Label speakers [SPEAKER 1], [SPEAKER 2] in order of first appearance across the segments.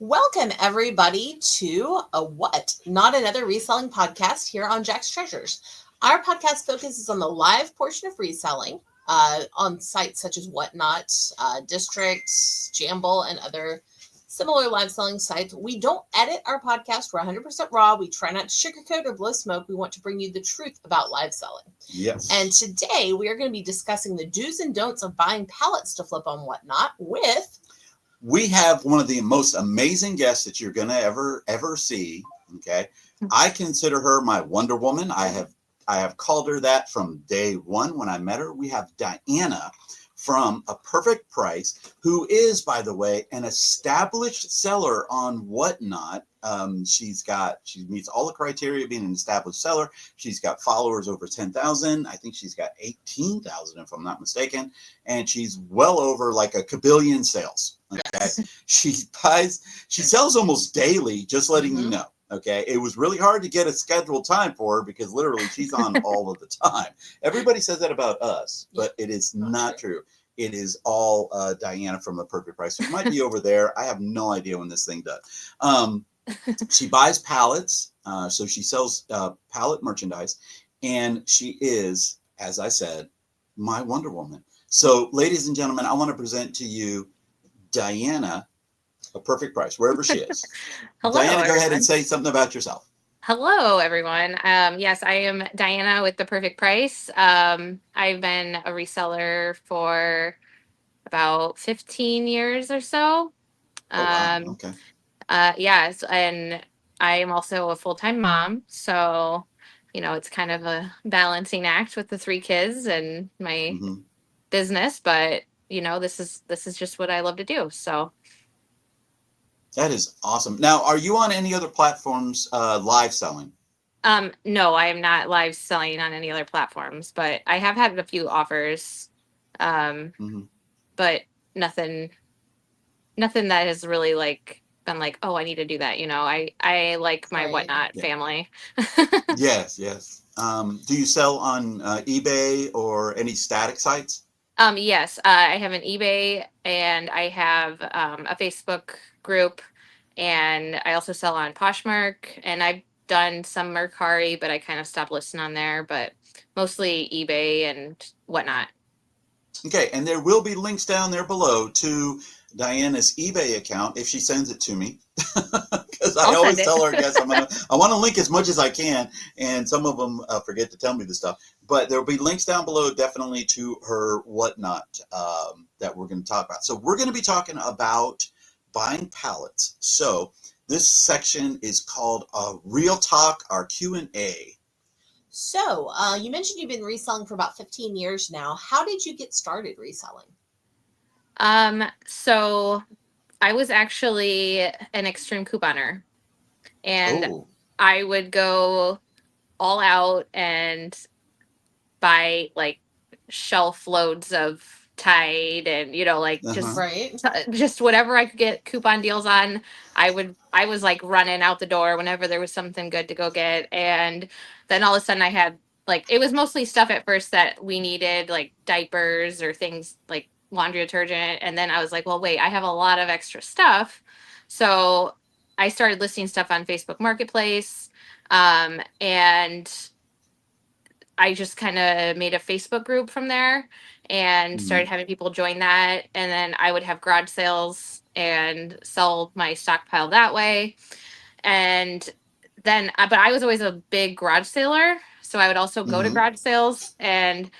[SPEAKER 1] Welcome, everybody, to a What? Not Another Reselling podcast here on Jack's Treasures. Our podcast focuses on the live portion of reselling on sites such as Whatnot, District, Jamble, and other similar live selling sites. We don't edit our podcast. We're 100% raw. We try not to sugarcoat or blow smoke. We want to bring you the truth about live selling.
[SPEAKER 2] Yes.
[SPEAKER 1] And today we are going to be discussing the do's and don'ts of buying pallets to flip on Whatnot with...
[SPEAKER 2] We have one of the most amazing guests that you're going to ever see. Okay. I consider her my Wonder Woman. I have called her that from day one when I met her. We have Diana from A Perfect Price, who is, by the way, an established seller on Whatnot. She meets all the criteria of being an established seller. She's got followers over 10,000. I think she's got 18,000 if I'm not mistaken. And she's well over like a kabillion sales. Okay. She sells almost daily, just letting you know. Okay. It was really hard to get a scheduled time for her because literally she's on all of the time. Everybody says that about us, but it is not true. It is all Diana from The Perfect Price. She might be over there. I have no idea when this thing does. She buys pallets. So she sells pallet merchandise. And she is, as I said, my Wonder Woman. So, ladies and gentlemen, I want to present to you Diana, A Perfect Price, wherever she is.
[SPEAKER 3] Hello,
[SPEAKER 2] Diana, go
[SPEAKER 3] everyone.
[SPEAKER 2] ahead and say something about yourself.
[SPEAKER 3] Hello, everyone. Yes, I am Diana with The Perfect Price. I've been a reseller for about 15 years or so.
[SPEAKER 2] Wow. Okay.
[SPEAKER 3] Yes, and I am also a full-time mom, so it's kind of a balancing act with the 3 kids and my business, but this is just what I love to do. So
[SPEAKER 2] that is awesome. Now, are you on any other platforms live selling?
[SPEAKER 3] No, I am not live selling on any other platforms, but I have had a few offers. But nothing that has really been like, oh, I need to do that. I like my Whatnot family.
[SPEAKER 2] Yes. Do you sell on eBay or any static sites?
[SPEAKER 3] Yes, I have an eBay and I have a Facebook group, and I also sell on Poshmark, and I've done some Mercari, but I kind of stopped listing on there, but mostly eBay and Whatnot.
[SPEAKER 2] Okay, and there will be links down there below to Diana's eBay account if she sends it to me, because I always tell her, yes, I want to link as much as I can, and some of them forget to tell me the stuff. But there will be links down below, definitely, to her Whatnot that we're going to talk about. So we're going to be talking about buying pallets. So this section is called Real Talk, our Q&A.
[SPEAKER 1] So you mentioned you've been reselling for about 15 years now. How did you get started reselling?
[SPEAKER 3] So I was actually an extreme couponer, and I would go all out and buy like shelf loads of Tide and just whatever I could get coupon deals on. I was like running out the door whenever there was something good to go get, and then all of a sudden I had it was mostly stuff at first that we needed, like diapers or things like laundry detergent, and then I was like, well, wait, I have a lot of extra stuff, so I started listing stuff on Facebook Marketplace, and I just kind of made a Facebook group from there and started having people join that. And then I would have garage sales and sell my stockpile that way. And then, but I was always a big garage saler. So I would also go to garage sales, and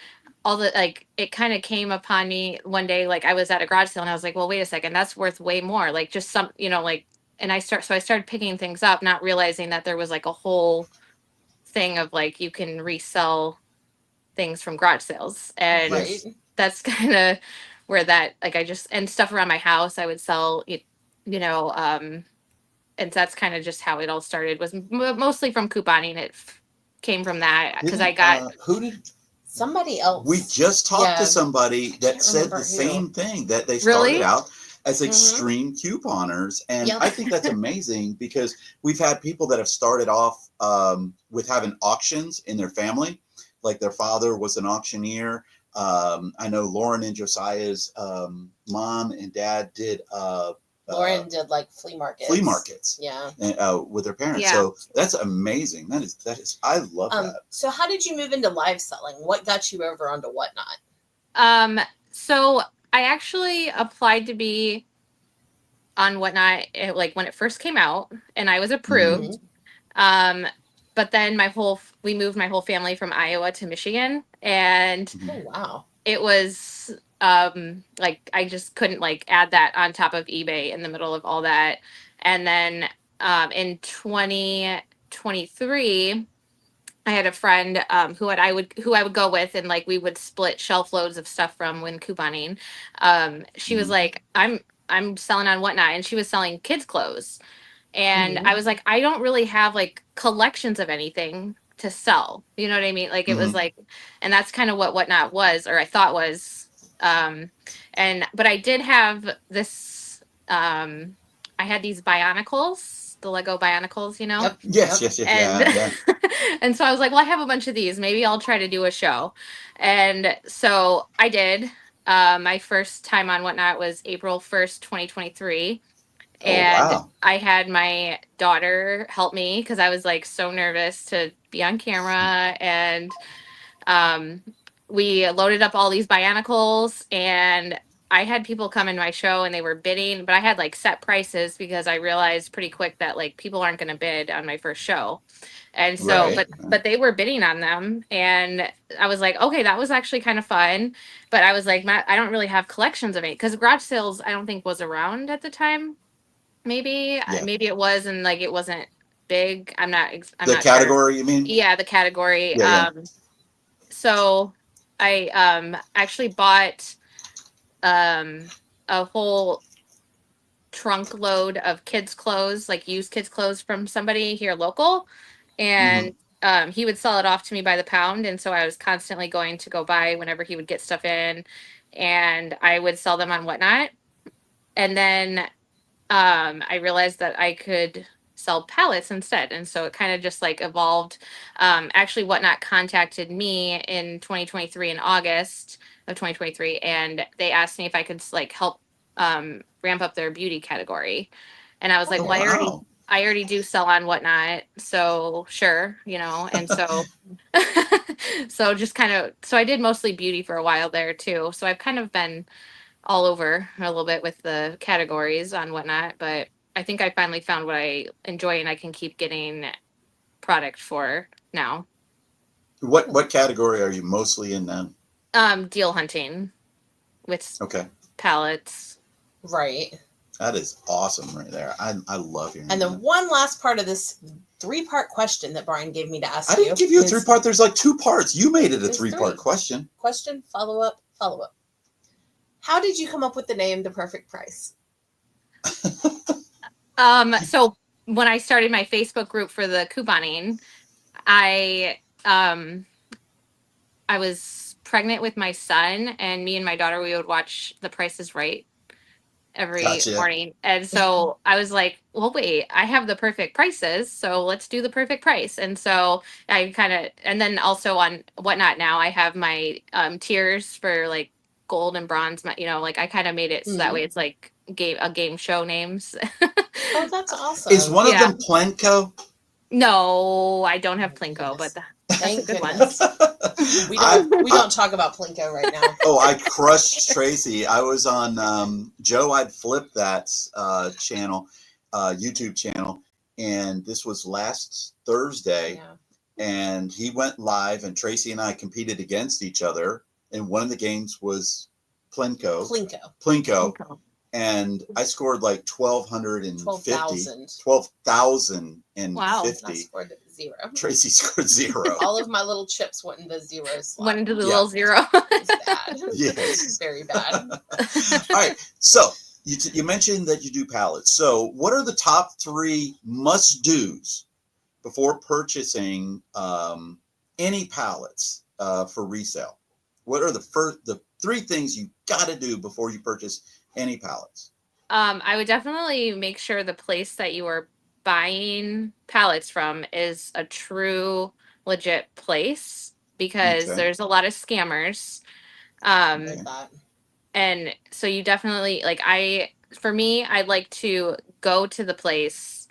[SPEAKER 3] all the, it kind of came upon me one day, I was at a garage sale and I was like, well, wait a second, that's worth way more. Just some, and I started picking things up, not realizing that there was a whole thing of you can resell things from garage sales, and that's kind of where that I just, and stuff around my house I would sell, and that's kind of just how it all started, was mostly from couponing. It came from that because I got
[SPEAKER 1] somebody else.
[SPEAKER 2] We just talked to somebody that said the same thing, that they started out as extreme couponers. And I think that's amazing, because we've had people that have started off with having auctions in their family. Like their father was an auctioneer. I know Lauren and Josiah's mom and dad did
[SPEAKER 1] Lauren did like flea markets. Yeah.
[SPEAKER 2] With her parents.
[SPEAKER 3] Yeah.
[SPEAKER 2] So that's amazing. That is. I love that.
[SPEAKER 1] So how did you move into live selling? What got you over onto Whatnot?
[SPEAKER 3] So I actually applied to be on Whatnot like when it first came out, and I was approved. But then we moved my whole family from Iowa to Michigan, and
[SPEAKER 1] Oh wow.
[SPEAKER 3] it was like I just couldn't like add that on top of eBay in the middle of all that. And then in 2023 I had a friend who I would go with, and like we would split shelf loads of stuff from when couponing. She was like, I'm selling on Whatnot, and she was selling kids clothes. And I was like, I don't really have like collections of anything to sell. You know what I mean? Like it was like, and that's kind of what Whatnot was, or I thought was. But I did have this. I had these Bionicles, the Lego Bionicles, you know.
[SPEAKER 1] Yep.
[SPEAKER 2] Yes.
[SPEAKER 3] And
[SPEAKER 2] Yeah.
[SPEAKER 3] and so I was like, well, I have a bunch of these. Maybe I'll try to do a show. And so I did. My first time on Whatnot was April 1st, 2023.
[SPEAKER 2] Oh,
[SPEAKER 3] And
[SPEAKER 2] wow.
[SPEAKER 3] I had my daughter help me because I was like so nervous to be on camera. And we loaded up all these Bionicles, and I had people come in my show and they were bidding, but I had like set prices because I realized pretty quick that like people aren't going to bid on my first show. And so,
[SPEAKER 2] Right.
[SPEAKER 3] but they were bidding on them, and I was like, okay, that was actually kind of fun. But I was like, Matt, I don't really have collections of it because garage sales, I don't think was around at the time. Maybe,
[SPEAKER 2] Yeah.
[SPEAKER 3] maybe it was, and like it wasn't big. I'm
[SPEAKER 2] The
[SPEAKER 3] not
[SPEAKER 2] category,
[SPEAKER 3] sure.
[SPEAKER 2] you mean?
[SPEAKER 3] Yeah, the category.
[SPEAKER 2] Yeah.
[SPEAKER 3] So I actually bought a whole trunk load of kids' clothes, like used kids' clothes from somebody here local. And he would sell it off to me by the pound. And so I was constantly going to go buy whenever he would get stuff in, and I would sell them on Whatnot. And then I realized that I could sell pallets instead. And so it kind of just like evolved. Actually, Whatnot contacted me in 2023, in August of 2023, and they asked me if I could like help ramp up their beauty category. And I was like,
[SPEAKER 2] Oh,
[SPEAKER 3] well,
[SPEAKER 2] wow.
[SPEAKER 3] I already do sell on Whatnot, so sure, you know. And so so just kind of, so I did mostly beauty for a while there too. So I've kind of been all over a little bit with the categories on Whatnot, but I think I finally found what I enjoy and I can keep getting product for now.
[SPEAKER 2] What category are you mostly in then?
[SPEAKER 3] Deal hunting with
[SPEAKER 2] Okay.
[SPEAKER 3] pallets.
[SPEAKER 1] Right.
[SPEAKER 2] That is awesome right there. I love hearing
[SPEAKER 1] And
[SPEAKER 2] that.
[SPEAKER 1] then one last part of this 3-part question that Brian gave me to ask
[SPEAKER 2] I didn't give you a 3-part. There's like 2 parts. You made it a
[SPEAKER 1] There's
[SPEAKER 2] 3-part
[SPEAKER 1] 3.
[SPEAKER 2] question.
[SPEAKER 1] Question, follow up. How did you come up with the name The Perfect Price?
[SPEAKER 3] So when I started my Facebook group for the couponing, I was pregnant with my son, and me and my daughter, we would watch The Price is Right every
[SPEAKER 2] Gotcha.
[SPEAKER 3] morning. And so I was like, well, wait, I have the perfect prices, so let's do the perfect price. And so I kind of, and then also on Whatnot now, I have my tiers for like gold and bronze, you know, like I kind of made it so that way it's like game show names.
[SPEAKER 1] Oh, that's awesome.
[SPEAKER 2] Is one of them Plenco?
[SPEAKER 3] No, I don't have Plinko, but that's a good one.
[SPEAKER 1] We don't talk about Plinko right now.
[SPEAKER 2] Oh, I crushed Tracy. I was on Joe. I'd flip that channel, YouTube channel, and this was last Thursday.
[SPEAKER 1] Yeah.
[SPEAKER 2] And he went live, and Tracy and I competed against each other. And one of the games was Plinko. And I scored like 12,050. 12,050.
[SPEAKER 1] Wow. I scored 0.
[SPEAKER 2] Tracy scored 0.
[SPEAKER 1] All of my little chips went into the 0 slot.
[SPEAKER 3] Went into the little 0.
[SPEAKER 1] It's bad.
[SPEAKER 2] Yes.
[SPEAKER 1] Very bad.
[SPEAKER 2] All right. So you mentioned that you do pallets. So what are the top 3 must-dos before purchasing any pallets for resale? What are the 3 things you got to do before you purchase any pallets?
[SPEAKER 3] I would definitely make sure the place that you are buying pallets from is a true legit place, because there's a lot of scammers. And so you definitely, like, for me, I'd like to go to the place,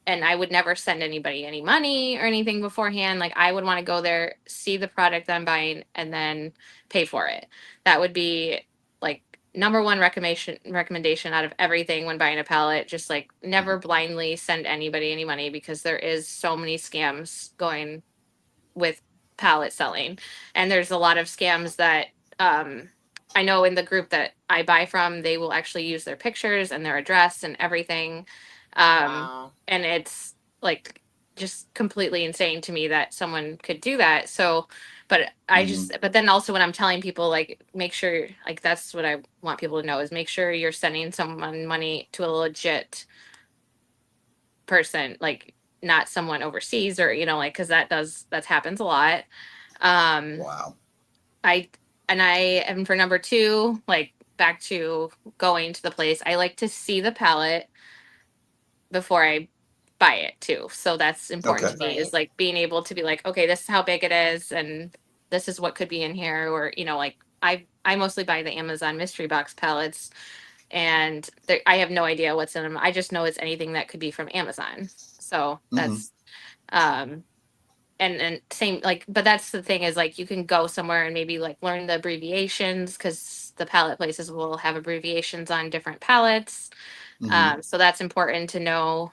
[SPEAKER 3] and I would never send anybody any money or anything beforehand. Like, I would want to go there, see the product that I'm buying, and then pay for it. That would be like number one recommendation out of everything when buying a pallet. Just like never blindly send anybody any money, because there is so many scams going with pallet selling. And there's a lot of scams that I know in the group that I buy from, they will actually use their pictures and their address and everything.
[SPEAKER 1] Wow.
[SPEAKER 3] And it's like just completely insane to me that someone could do that. So, but but then also when I'm telling people, like, make sure, like, that's what I want people to know is make sure you're sending someone money to a legit person, like not someone overseas, or like, because that happens a lot. um
[SPEAKER 2] Wow.
[SPEAKER 3] I and I am for number two, like, back to going to the place, I like to see the palette before I buy it too. So that's important
[SPEAKER 2] Okay.
[SPEAKER 3] to me,
[SPEAKER 1] Right.
[SPEAKER 3] is like being able to be like, okay, this is how big it is, and this is what could be in here. Or like, I mostly buy the Amazon mystery box palettes, and I have no idea what's in them. I just know it's anything that could be from Amazon. So
[SPEAKER 2] Hmm.
[SPEAKER 3] that's um and same, like, but that's the thing, is like, you can go somewhere and maybe like learn the abbreviations, because the palette places will have abbreviations on different palettes.
[SPEAKER 2] Hmm.
[SPEAKER 3] So that's important to know.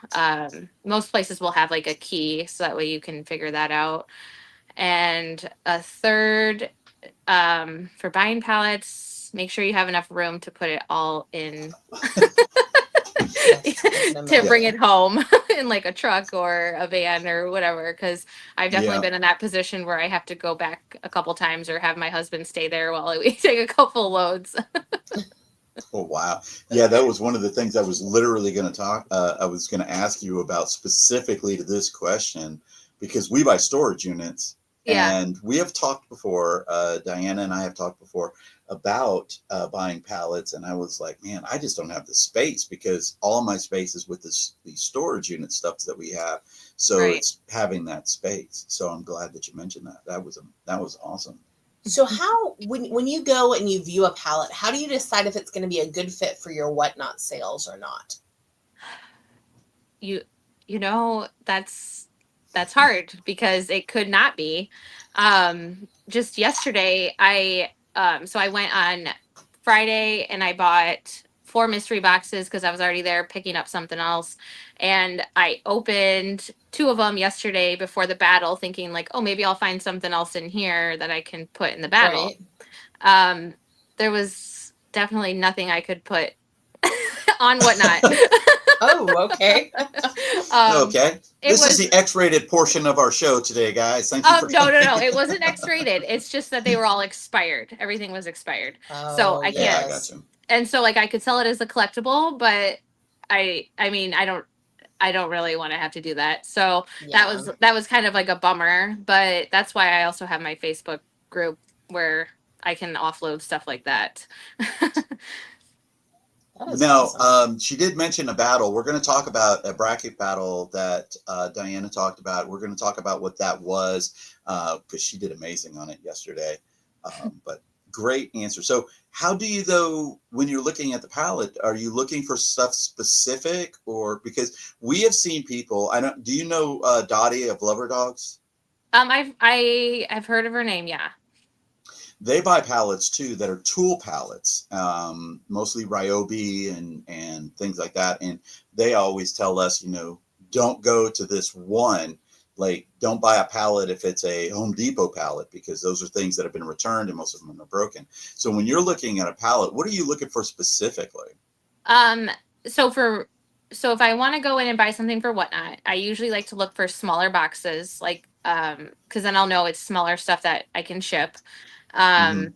[SPEAKER 3] Most places will have like a key, so that way you can figure that out. And a third, for buying palettes, make sure you have enough room to put it all in,
[SPEAKER 1] Yes, I can
[SPEAKER 3] to
[SPEAKER 2] Yeah.
[SPEAKER 3] bring it
[SPEAKER 1] imagine.
[SPEAKER 3] home in like a truck or a van or whatever. Because I've definitely
[SPEAKER 2] Yeah.
[SPEAKER 3] been in that position where I have to go back a couple times, or have my husband stay there while we take a couple loads.
[SPEAKER 2] Oh wow. Yeah, that was one of the things I was literally going to talk. I was going to ask you about specifically to this question, because we buy storage units,
[SPEAKER 3] Yeah.
[SPEAKER 2] and we have talked before. Diana and I have talked before about buying pallets, and I was like, man, I just don't have the space, because all of my space is with these storage unit stuff that we have. So
[SPEAKER 3] Right.
[SPEAKER 2] it's having that space. So I'm glad that you mentioned that. That was awesome.
[SPEAKER 1] So how when you go and you view a palette, how do you decide if it's going to be a good fit for your whatnot sales or not?
[SPEAKER 3] you that's hard, because it could not be. Just yesterday, I went on Friday, and I bought four mystery boxes, because I was already there picking up something else. And I opened two of them yesterday before the battle, thinking like, oh, maybe I'll find something else in here that I can put in the battle.
[SPEAKER 1] Right.
[SPEAKER 3] um there was definitely nothing I could put on whatnot.
[SPEAKER 1] Oh, okay.
[SPEAKER 3] um
[SPEAKER 2] Okay.
[SPEAKER 3] it
[SPEAKER 2] This is
[SPEAKER 3] was
[SPEAKER 2] the X-rated portion of our show today, guys. Thank you for
[SPEAKER 3] no,
[SPEAKER 2] coming.
[SPEAKER 3] no, no, it wasn't X-rated. It's just that they were all expired. Everything was expired. So
[SPEAKER 1] Oh,
[SPEAKER 3] I
[SPEAKER 2] Yeah,
[SPEAKER 3] can't.
[SPEAKER 2] I got
[SPEAKER 1] yes.
[SPEAKER 2] you.
[SPEAKER 3] And so, like, I could sell it as a collectible, but I mean, I don't really want to have to do that. So that
[SPEAKER 1] Yeah.
[SPEAKER 3] was that was kind of like a bummer, but that's why I also have my Facebook group where I can offload stuff like that.
[SPEAKER 1] That is
[SPEAKER 2] Now,
[SPEAKER 1] awesome.
[SPEAKER 2] she did mention a battle. We're going to talk about a bracket battle that Diana talked about. We're going to talk about what that was, because she did amazing on it yesterday. But great answer. So, how do you, though, when you're looking at the palette, are you looking for stuff specific, or because we have seen people? I don't. Do you know Dottie of Lover Dogs?
[SPEAKER 3] I've heard of her name, yeah.
[SPEAKER 2] They buy pallets too that are tool pallets, mostly Ryobi and things like that. And they always tell us, don't go to this one. Like, don't buy a pallet if it's a Home Depot pallet, because those are things that have been returned and most of them are broken. So when you're looking at a pallet, what are you looking for specifically?
[SPEAKER 3] Um, so for so if I want to go in and buy something for whatnot, I usually like to look for smaller boxes, like, because then I'll know it's smaller stuff that I can ship.
[SPEAKER 2] Mm-hmm.
[SPEAKER 3] Um,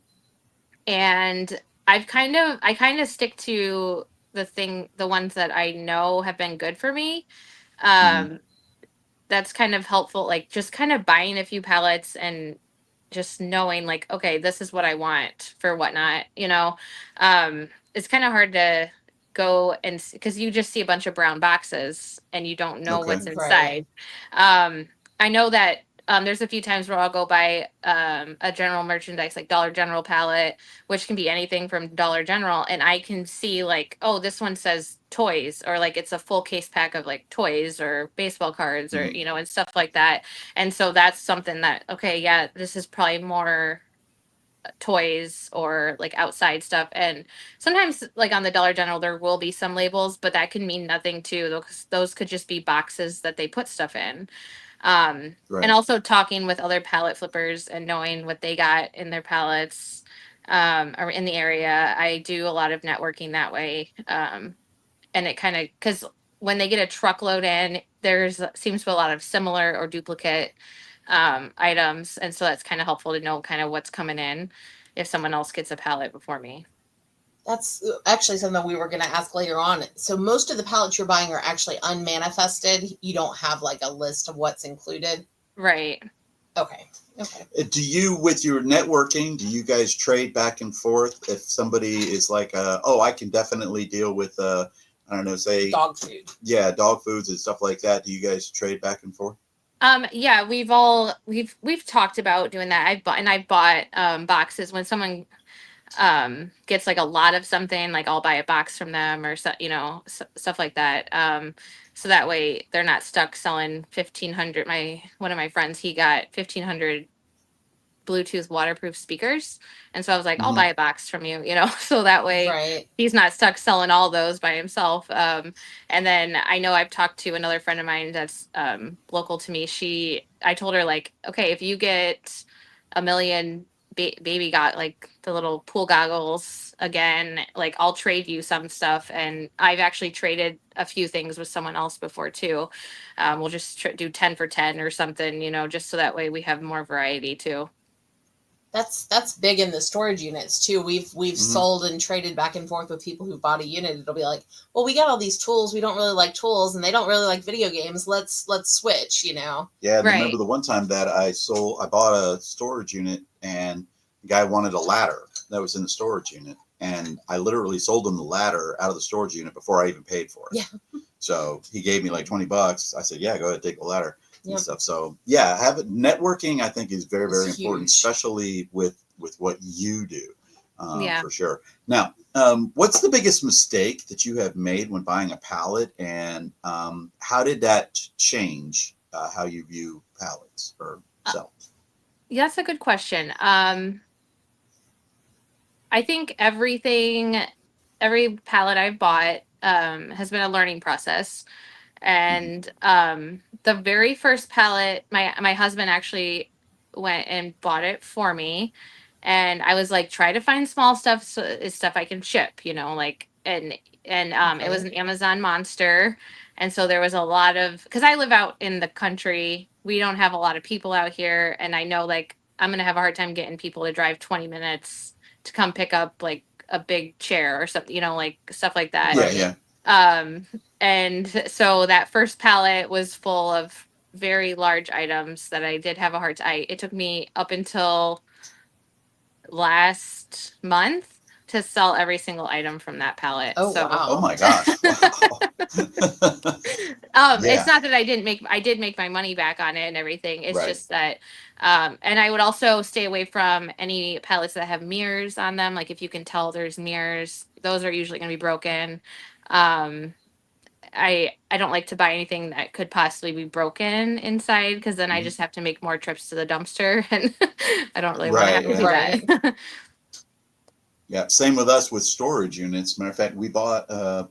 [SPEAKER 3] and I kind of stick to the ones that I know have been good for me.
[SPEAKER 2] Mm-hmm.
[SPEAKER 3] Um, that's kind of helpful, like just kind of buying a few pallets and just knowing like, okay, this is what I want for whatnot. It's kind of hard to go and because you just see a bunch of brown boxes and you don't know
[SPEAKER 2] Okay.
[SPEAKER 3] what's
[SPEAKER 1] Right.
[SPEAKER 3] inside. um I know that there's a few times where I'll go buy a general merchandise like Dollar General pallet, which can be anything from Dollar General, and I can see like, oh, this one says toys, or like it's a full case pack of like toys or baseball cards, or
[SPEAKER 2] Mhm.
[SPEAKER 3] and stuff like that. And so that's something that, okay, yeah, this is probably more toys or like outside stuff. And sometimes like on the Dollar General there will be some labels, but that can mean nothing too. Those could just be boxes that they put stuff in. And
[SPEAKER 2] Right.
[SPEAKER 3] also talking with other pallet flippers and knowing what they got in their pallets or in the area. I do a lot of networking that way. And it kind of, because when they get a truckload in, there's seems to be a lot of similar or duplicate items, and so that's kind of helpful to know kind of what's coming in if someone else gets a pallet before me.
[SPEAKER 1] That's actually something we were going to ask later on. So most of the pallets you're buying are actually unmanifested. You don't have like a list of what's included.
[SPEAKER 3] Right.
[SPEAKER 1] Okay. Okay.
[SPEAKER 2] Do you, with your networking, do you guys trade back and forth? If somebody is like, oh, I can definitely deal with, I don't know, say
[SPEAKER 1] dog food.
[SPEAKER 2] Yeah, dog foods and stuff like that. Do you guys trade back and forth?
[SPEAKER 3] Yeah, we've talked about doing that. I've bought boxes when someone gets like a lot of something, like I'll buy a box from them or stuff like that. So that way they're not stuck selling 1,500. One of my friends, he got 1,500 Bluetooth waterproof speakers. And so I was like, I'll
[SPEAKER 2] Mm-hmm.
[SPEAKER 3] buy a box from you, so that way
[SPEAKER 1] Right.
[SPEAKER 3] he's not stuck selling all those by himself. And then I know I've talked to another friend of mine that's local to me. I told her, like, okay, if you get a million baby got like the little pool goggles again, like I'll trade you some stuff. And I've actually traded a few things with someone else before too. We'll just do 10 for 10 or something, just so that way we have more variety too.
[SPEAKER 1] That's big in the storage units too. We've
[SPEAKER 2] Mm-hmm.
[SPEAKER 1] sold and traded back and forth with people who bought a unit. It'll be like, well, we got all these tools. We don't really like tools, and they don't really like video games. Let's switch.
[SPEAKER 2] Yeah,
[SPEAKER 3] right.
[SPEAKER 2] Remember the one time that I bought a storage unit, and the guy wanted a ladder that was in the storage unit, and I literally sold him the ladder out of the storage unit before I even paid for it.
[SPEAKER 1] Yeah.
[SPEAKER 2] So he gave me like $20. I said, yeah, go ahead, take the ladder.
[SPEAKER 1] Yep.
[SPEAKER 2] And stuff. So yeah, networking I think is very, very
[SPEAKER 1] It's
[SPEAKER 2] important,
[SPEAKER 1] huge.
[SPEAKER 2] especially with what you do,
[SPEAKER 3] Yeah.
[SPEAKER 2] for sure. Now, what's the biggest mistake that you have made when buying a pallet, and how did that change how you view pallets or sell?
[SPEAKER 3] Yeah, that's a good question. I think every pallet I've bought has been a learning process. And the very first pallet, my husband actually went and bought it for me. And I was like, try to find small stuff, so it's stuff I can ship, like, and it was an Amazon monster. And so there was a lot of, because I live out in the country, we don't have a lot of people out here. And I know, like, I'm going to have a hard time getting people to drive 20 minutes to come pick up like a big chair or something, like stuff like that.
[SPEAKER 2] Yeah.
[SPEAKER 3] And so that first pallet was full of very large items that I did have a hard time. It took me up until last month to sell every single item from that pallet.
[SPEAKER 1] Oh,
[SPEAKER 3] so,
[SPEAKER 1] wow.
[SPEAKER 2] Oh my gosh. Wow.
[SPEAKER 3] It's not that I did make my money back on it and everything. It's
[SPEAKER 2] Right.
[SPEAKER 3] just that, and I would also stay away from any pallets that have mirrors on them. Like if you can tell there's mirrors, those are usually going to be broken. I don't like to buy anything that could possibly be broken inside, because then I
[SPEAKER 2] Mhm.
[SPEAKER 3] just have to make more trips to the dumpster, and I don't really want to
[SPEAKER 2] Right,
[SPEAKER 3] have to do
[SPEAKER 1] yeah.
[SPEAKER 3] that.
[SPEAKER 2] Yeah, same with us with storage units. Matter of fact, we bought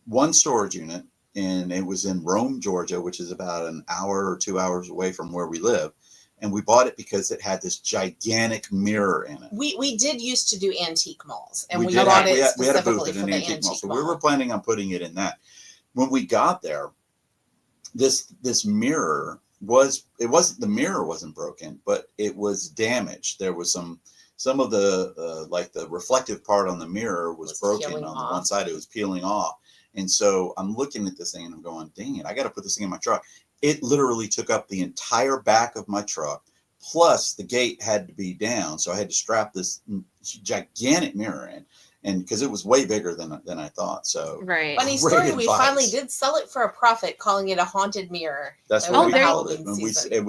[SPEAKER 2] one storage unit, and it was in Rome, Georgia, which is about an hour or 2 hours away from where we live. And we bought it because it had this gigantic mirror in it.
[SPEAKER 1] We did used to do antique malls, and we
[SPEAKER 2] had
[SPEAKER 1] bought it
[SPEAKER 2] we had a
[SPEAKER 1] specifically
[SPEAKER 2] booth
[SPEAKER 1] for
[SPEAKER 2] at
[SPEAKER 1] the
[SPEAKER 2] an antique mall, so
[SPEAKER 1] mall.
[SPEAKER 2] we were planning on putting it in that. When we got there, this mirror the mirror wasn't broken, but it was damaged. There was some of the like the reflective part on the mirror was broken on the one side. It was peeling off. And so I'm looking at this thing and I'm going, dang it, I got to put this thing in my truck. It literally took up the entire back of my truck. Plus the gate had to be down. So I had to strap this gigantic mirror in. and because it was way bigger than I thought. So
[SPEAKER 3] Right.
[SPEAKER 1] Funny
[SPEAKER 2] great
[SPEAKER 1] story, we finally
[SPEAKER 2] advice.
[SPEAKER 1] did sell it for a profit, calling it a haunted mirror.
[SPEAKER 2] That's
[SPEAKER 1] over
[SPEAKER 2] what we
[SPEAKER 1] the
[SPEAKER 2] called it.
[SPEAKER 1] Halloween
[SPEAKER 2] And
[SPEAKER 1] season.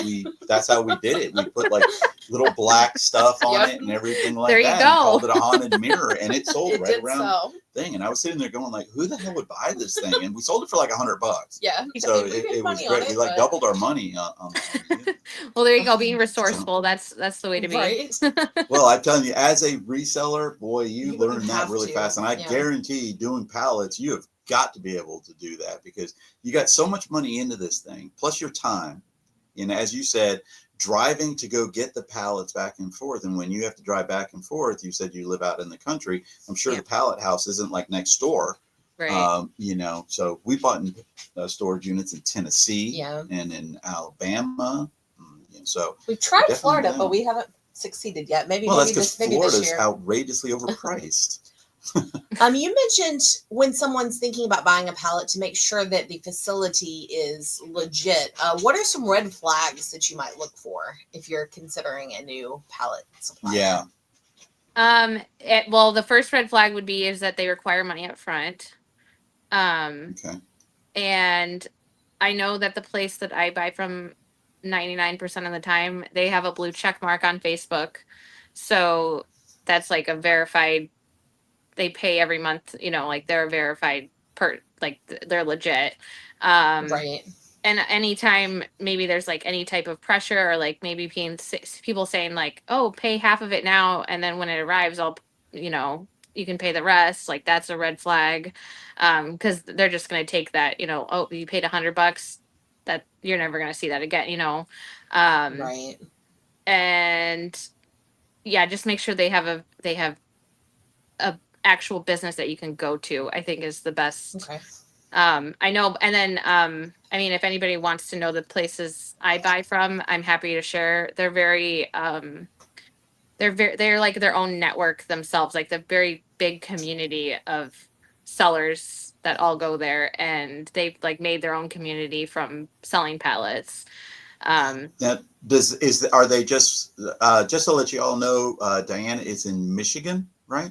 [SPEAKER 2] we that's how we did it. We put like little black stuff on
[SPEAKER 1] Yep.
[SPEAKER 2] it and everything like
[SPEAKER 3] There you
[SPEAKER 2] that, and
[SPEAKER 3] go.
[SPEAKER 2] called it a haunted mirror, and it sold
[SPEAKER 1] It
[SPEAKER 2] right
[SPEAKER 1] did
[SPEAKER 2] around
[SPEAKER 1] sell.
[SPEAKER 2] thing. And I was sitting there going like, who the hell would buy this thing? And we sold it for like $100.
[SPEAKER 1] Yeah.
[SPEAKER 2] So
[SPEAKER 1] We made
[SPEAKER 2] it was
[SPEAKER 1] money
[SPEAKER 2] great.
[SPEAKER 1] on it,
[SPEAKER 2] We like
[SPEAKER 1] but-
[SPEAKER 2] doubled our money on the
[SPEAKER 3] Well, there you go. Being resourceful. That's the way to be.
[SPEAKER 1] Right.
[SPEAKER 2] Well, I'm telling you, as a reseller, boy, you
[SPEAKER 1] You
[SPEAKER 2] learn that
[SPEAKER 1] have
[SPEAKER 2] really
[SPEAKER 1] to,
[SPEAKER 2] fast. And I
[SPEAKER 1] yeah.
[SPEAKER 2] guarantee doing pallets, you have got to be able to do that because you got so much money into this thing, plus your time. And as you said, driving to go get the pallets back and forth. And when you have to drive back and forth, you said you live out in the country. I'm sure
[SPEAKER 3] Yeah.
[SPEAKER 2] the pallet house isn't like next door.
[SPEAKER 3] Right.
[SPEAKER 2] You know, so we bought in, storage units in Tennessee
[SPEAKER 1] Yeah.
[SPEAKER 2] and in Alabama. So
[SPEAKER 1] We've tried
[SPEAKER 2] definitely
[SPEAKER 1] Florida,
[SPEAKER 2] down.
[SPEAKER 1] but we haven't succeeded yet. Maybe
[SPEAKER 2] that's because
[SPEAKER 1] this
[SPEAKER 2] Florida's
[SPEAKER 1] year.
[SPEAKER 2] outrageously overpriced.
[SPEAKER 1] You mentioned when someone's thinking about buying a pallet to make sure that the facility is legit. What are some red flags that you might look for if you're considering a new pallet supplier?
[SPEAKER 2] Yeah.
[SPEAKER 3] Well, the first red flag would be is that they require money up front.
[SPEAKER 2] Okay.
[SPEAKER 3] And I know that the place that I buy from 99% of the time, they have a blue check mark on Facebook. So that's like a verified, they pay every month, you know, like they're verified they're legit.
[SPEAKER 1] Right.
[SPEAKER 3] And anytime maybe there's like any type of pressure or like maybe people saying like, oh, pay half of it now. And then when it arrives, you know, you can pay the rest. Like that's a red flag. Cause they're just going to take that, you know, oh, you paid $100, that you're never going to see that again, you know?
[SPEAKER 1] Right.
[SPEAKER 3] And yeah, just make sure they have a actual business that you can go to, I think is the best.
[SPEAKER 1] Okay.
[SPEAKER 3] I know, and then I mean, if anybody wants to know the places I buy from, I'm happy to share. They're they're like their own network themselves, like the very big community of sellers that all go there, and they've like made their own community from selling pallets.
[SPEAKER 2] Now, are they just to let you all know, Diana is in Michigan, right?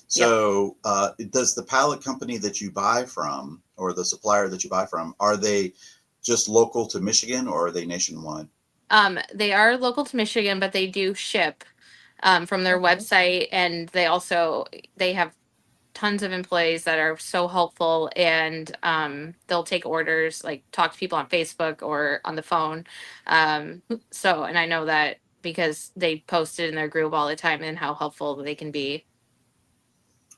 [SPEAKER 2] So, does the pallet company that you buy from, or the supplier that you buy from, are they just local to Michigan, or are they nationwide?
[SPEAKER 3] They are local to Michigan, but they do ship from their
[SPEAKER 1] Okay.
[SPEAKER 3] website, and they have tons of employees that are so helpful, and they'll take orders, like talk to people on Facebook or on the phone. So, and I know that because they post it in their group all the time and how helpful they can be.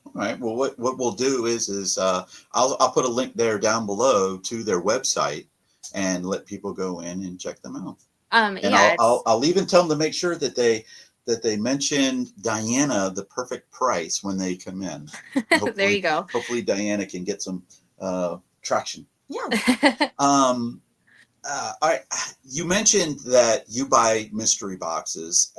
[SPEAKER 2] All right. Well, what we'll do is I'll put a link there down below to their website and let people go in and check them out. And
[SPEAKER 3] Yeah,
[SPEAKER 2] I'll even tell them to make sure that they mention Diana the perfect price when they come in.
[SPEAKER 3] there you go.
[SPEAKER 2] Hopefully Diana can get some traction.
[SPEAKER 1] Yeah.
[SPEAKER 2] You mentioned that you buy mystery boxes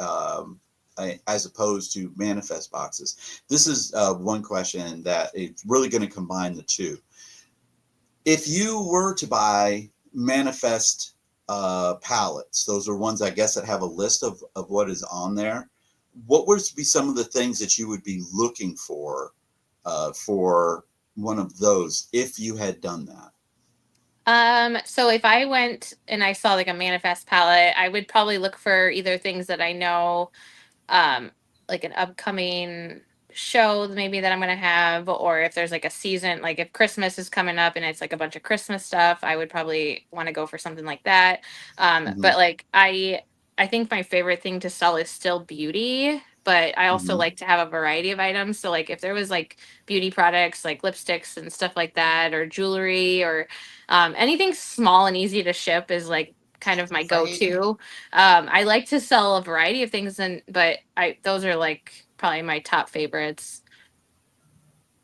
[SPEAKER 2] as opposed to manifest boxes. This is one question that it's really going to combine the two. If you were to buy manifest pallets, those are ones I guess that have a list of what is on there. What would be some of the things that you would be looking for one of those if you had done that?
[SPEAKER 3] So if I went and I saw like a manifest palette, I would probably look for either things that I know, like an upcoming show maybe that I'm gonna have, or if there's like a season, like if Christmas is coming up and it's like a bunch of Christmas stuff, I would probably want to go for something like that. But like I think my favorite thing to sell is still beauty, but I also like to have a variety of items. So like if there was like beauty products like lipsticks and stuff like that, or jewelry, or anything small and easy to ship is like kind of my go-to. I like to sell a variety of things, but those are like probably my top favorites.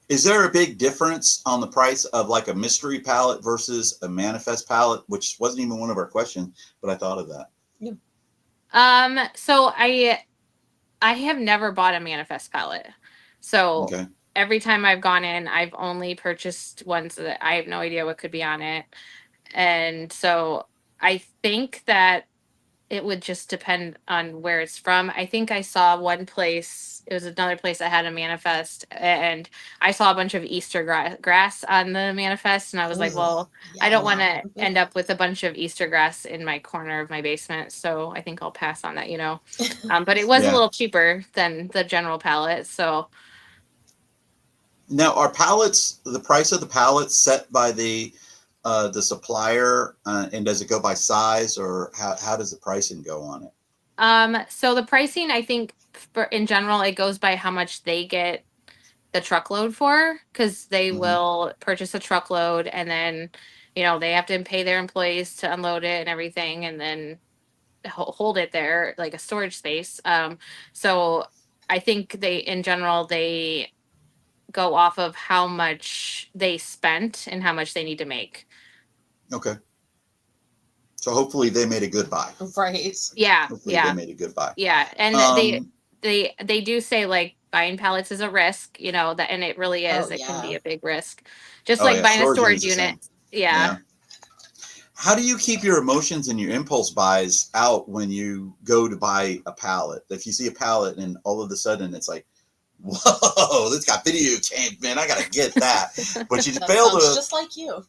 [SPEAKER 2] Is there a big difference on the price of like a mystery palette versus a manifest palette, which wasn't even one of our questions, but I thought of that.
[SPEAKER 1] Yeah.
[SPEAKER 3] So I have never bought a manifest palette. So every time I've gone in, I've only purchased ones that I have no idea what could be on it. And so I think that it would just depend on where it's from. I think I saw one place, it was another place that had a manifest, and I saw a bunch of Easter grass on the manifest, and I was like,
[SPEAKER 1] Ugh,
[SPEAKER 3] well, I don't want to end up with a bunch of Easter grass in my corner of my basement, so I think I'll pass on that, you know. But it was a
[SPEAKER 2] Yeah.
[SPEAKER 3] little cheaper than the general pallet, so.
[SPEAKER 2] Now, are pallets, the price of the pallets set by the supplier, and does it go by size, or how does the pricing go on it?
[SPEAKER 3] So the pricing, I think, for in general, it goes by how much they get the truckload for, because they
[SPEAKER 2] Mhm.
[SPEAKER 3] will purchase a truckload, and then, you know, they have to pay their employees to unload it and everything, and then hold it there like a storage space. So I think they, in general, they go off of how much they spent and how much they need to make.
[SPEAKER 2] Okay. So hopefully they made a good buy.
[SPEAKER 1] Right.
[SPEAKER 3] Yeah.
[SPEAKER 2] Hopefully they made a good buy.
[SPEAKER 3] Yeah. And
[SPEAKER 2] Um,
[SPEAKER 3] they do say like buying pallets is a risk, you know, that, and it really is.
[SPEAKER 1] Oh,
[SPEAKER 3] It can be
[SPEAKER 1] yeah.
[SPEAKER 3] a big risk. Just
[SPEAKER 2] oh
[SPEAKER 3] like
[SPEAKER 2] yeah,
[SPEAKER 3] buying a
[SPEAKER 2] storage
[SPEAKER 3] storage
[SPEAKER 2] unit's the same.
[SPEAKER 3] unit. Yeah.
[SPEAKER 2] How do you keep your emotions and your impulse buys out when you go to buy a pallet? If you see a pallet and all of a sudden it's like, whoa, this got video games, man, I gotta get that. But you
[SPEAKER 1] That
[SPEAKER 2] fail
[SPEAKER 1] sounds
[SPEAKER 2] to.
[SPEAKER 1] just like you.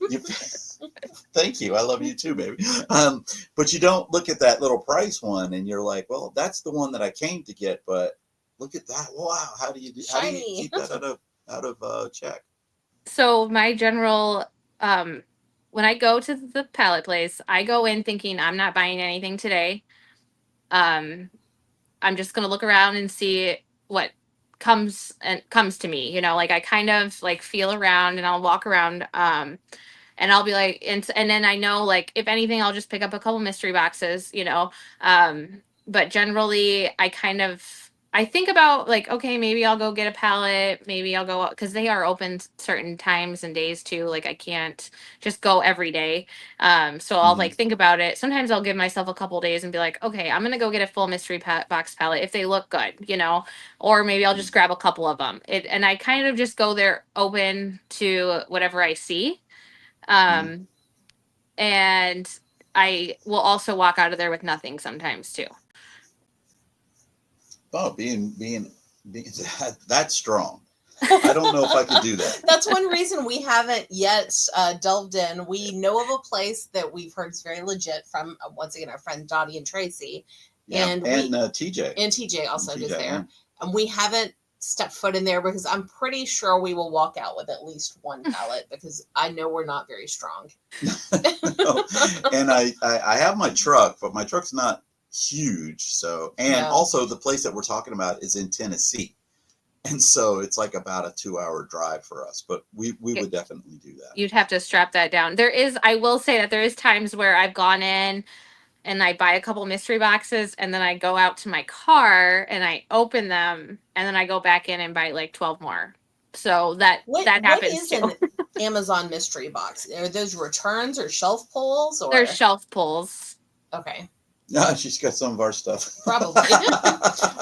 [SPEAKER 2] Thank you. I love you too, baby. But you don't look at that little price one and you're like, well, that's the one that I came to get, but look at that. Wow. How do you
[SPEAKER 1] Shiny.
[SPEAKER 2] keep that out of check?
[SPEAKER 3] So my general, when I go to the pallet place, I go in thinking I'm not buying anything today. I'm just gonna look around and see what comes to me. You know, like I kind of like feel around and I'll walk around. And I'll be like, and then I know, like, if anything, I'll just pick up a couple mystery boxes, you know. But generally, I think about like, okay, maybe I'll go get a pallet, maybe I'll go, because they are open certain times and days too. Like, I can't just go every day. So I'll
[SPEAKER 2] Mm-hmm.
[SPEAKER 3] like think about it. Sometimes I'll give myself a couple days and be like, okay, I'm gonna go get a full mystery box pallet if they look good, you know, or maybe I'll just grab a couple of them. And I kind of just go there open to whatever I see. Um, and I will also walk out of there with nothing sometimes too.
[SPEAKER 2] Oh, being that's strong. I don't know if I could do that.
[SPEAKER 1] That's one reason we haven't yet delved in. We know of a place that we've heard is very legit from, once again, our friend Dottie and Tracy.
[SPEAKER 2] Yeah,
[SPEAKER 1] And
[SPEAKER 2] TJ.
[SPEAKER 1] And TJ also goes there.
[SPEAKER 2] Yeah.
[SPEAKER 1] And we haven't stepped foot in there because I'm pretty sure we will walk out with at least one pallet because I know we're not very strong.
[SPEAKER 2] No. And I have my truck, but my truck's not huge. So, and also the place that we're talking about is in Tennessee. And so it's like about a 2-hour drive for us, but we would definitely do that.
[SPEAKER 3] You'd have to strap that down. I will say that there is times where I've gone in and I buy a couple mystery boxes and then I go out to my car and I open them and then I go back in and buy like 12 more. So that happens.
[SPEAKER 1] What is an Amazon mystery box? Are those returns or shelf pulls? Or
[SPEAKER 3] they're shelf pulls.
[SPEAKER 1] Okay.
[SPEAKER 2] No, she's got some of our stuff.
[SPEAKER 1] Probably.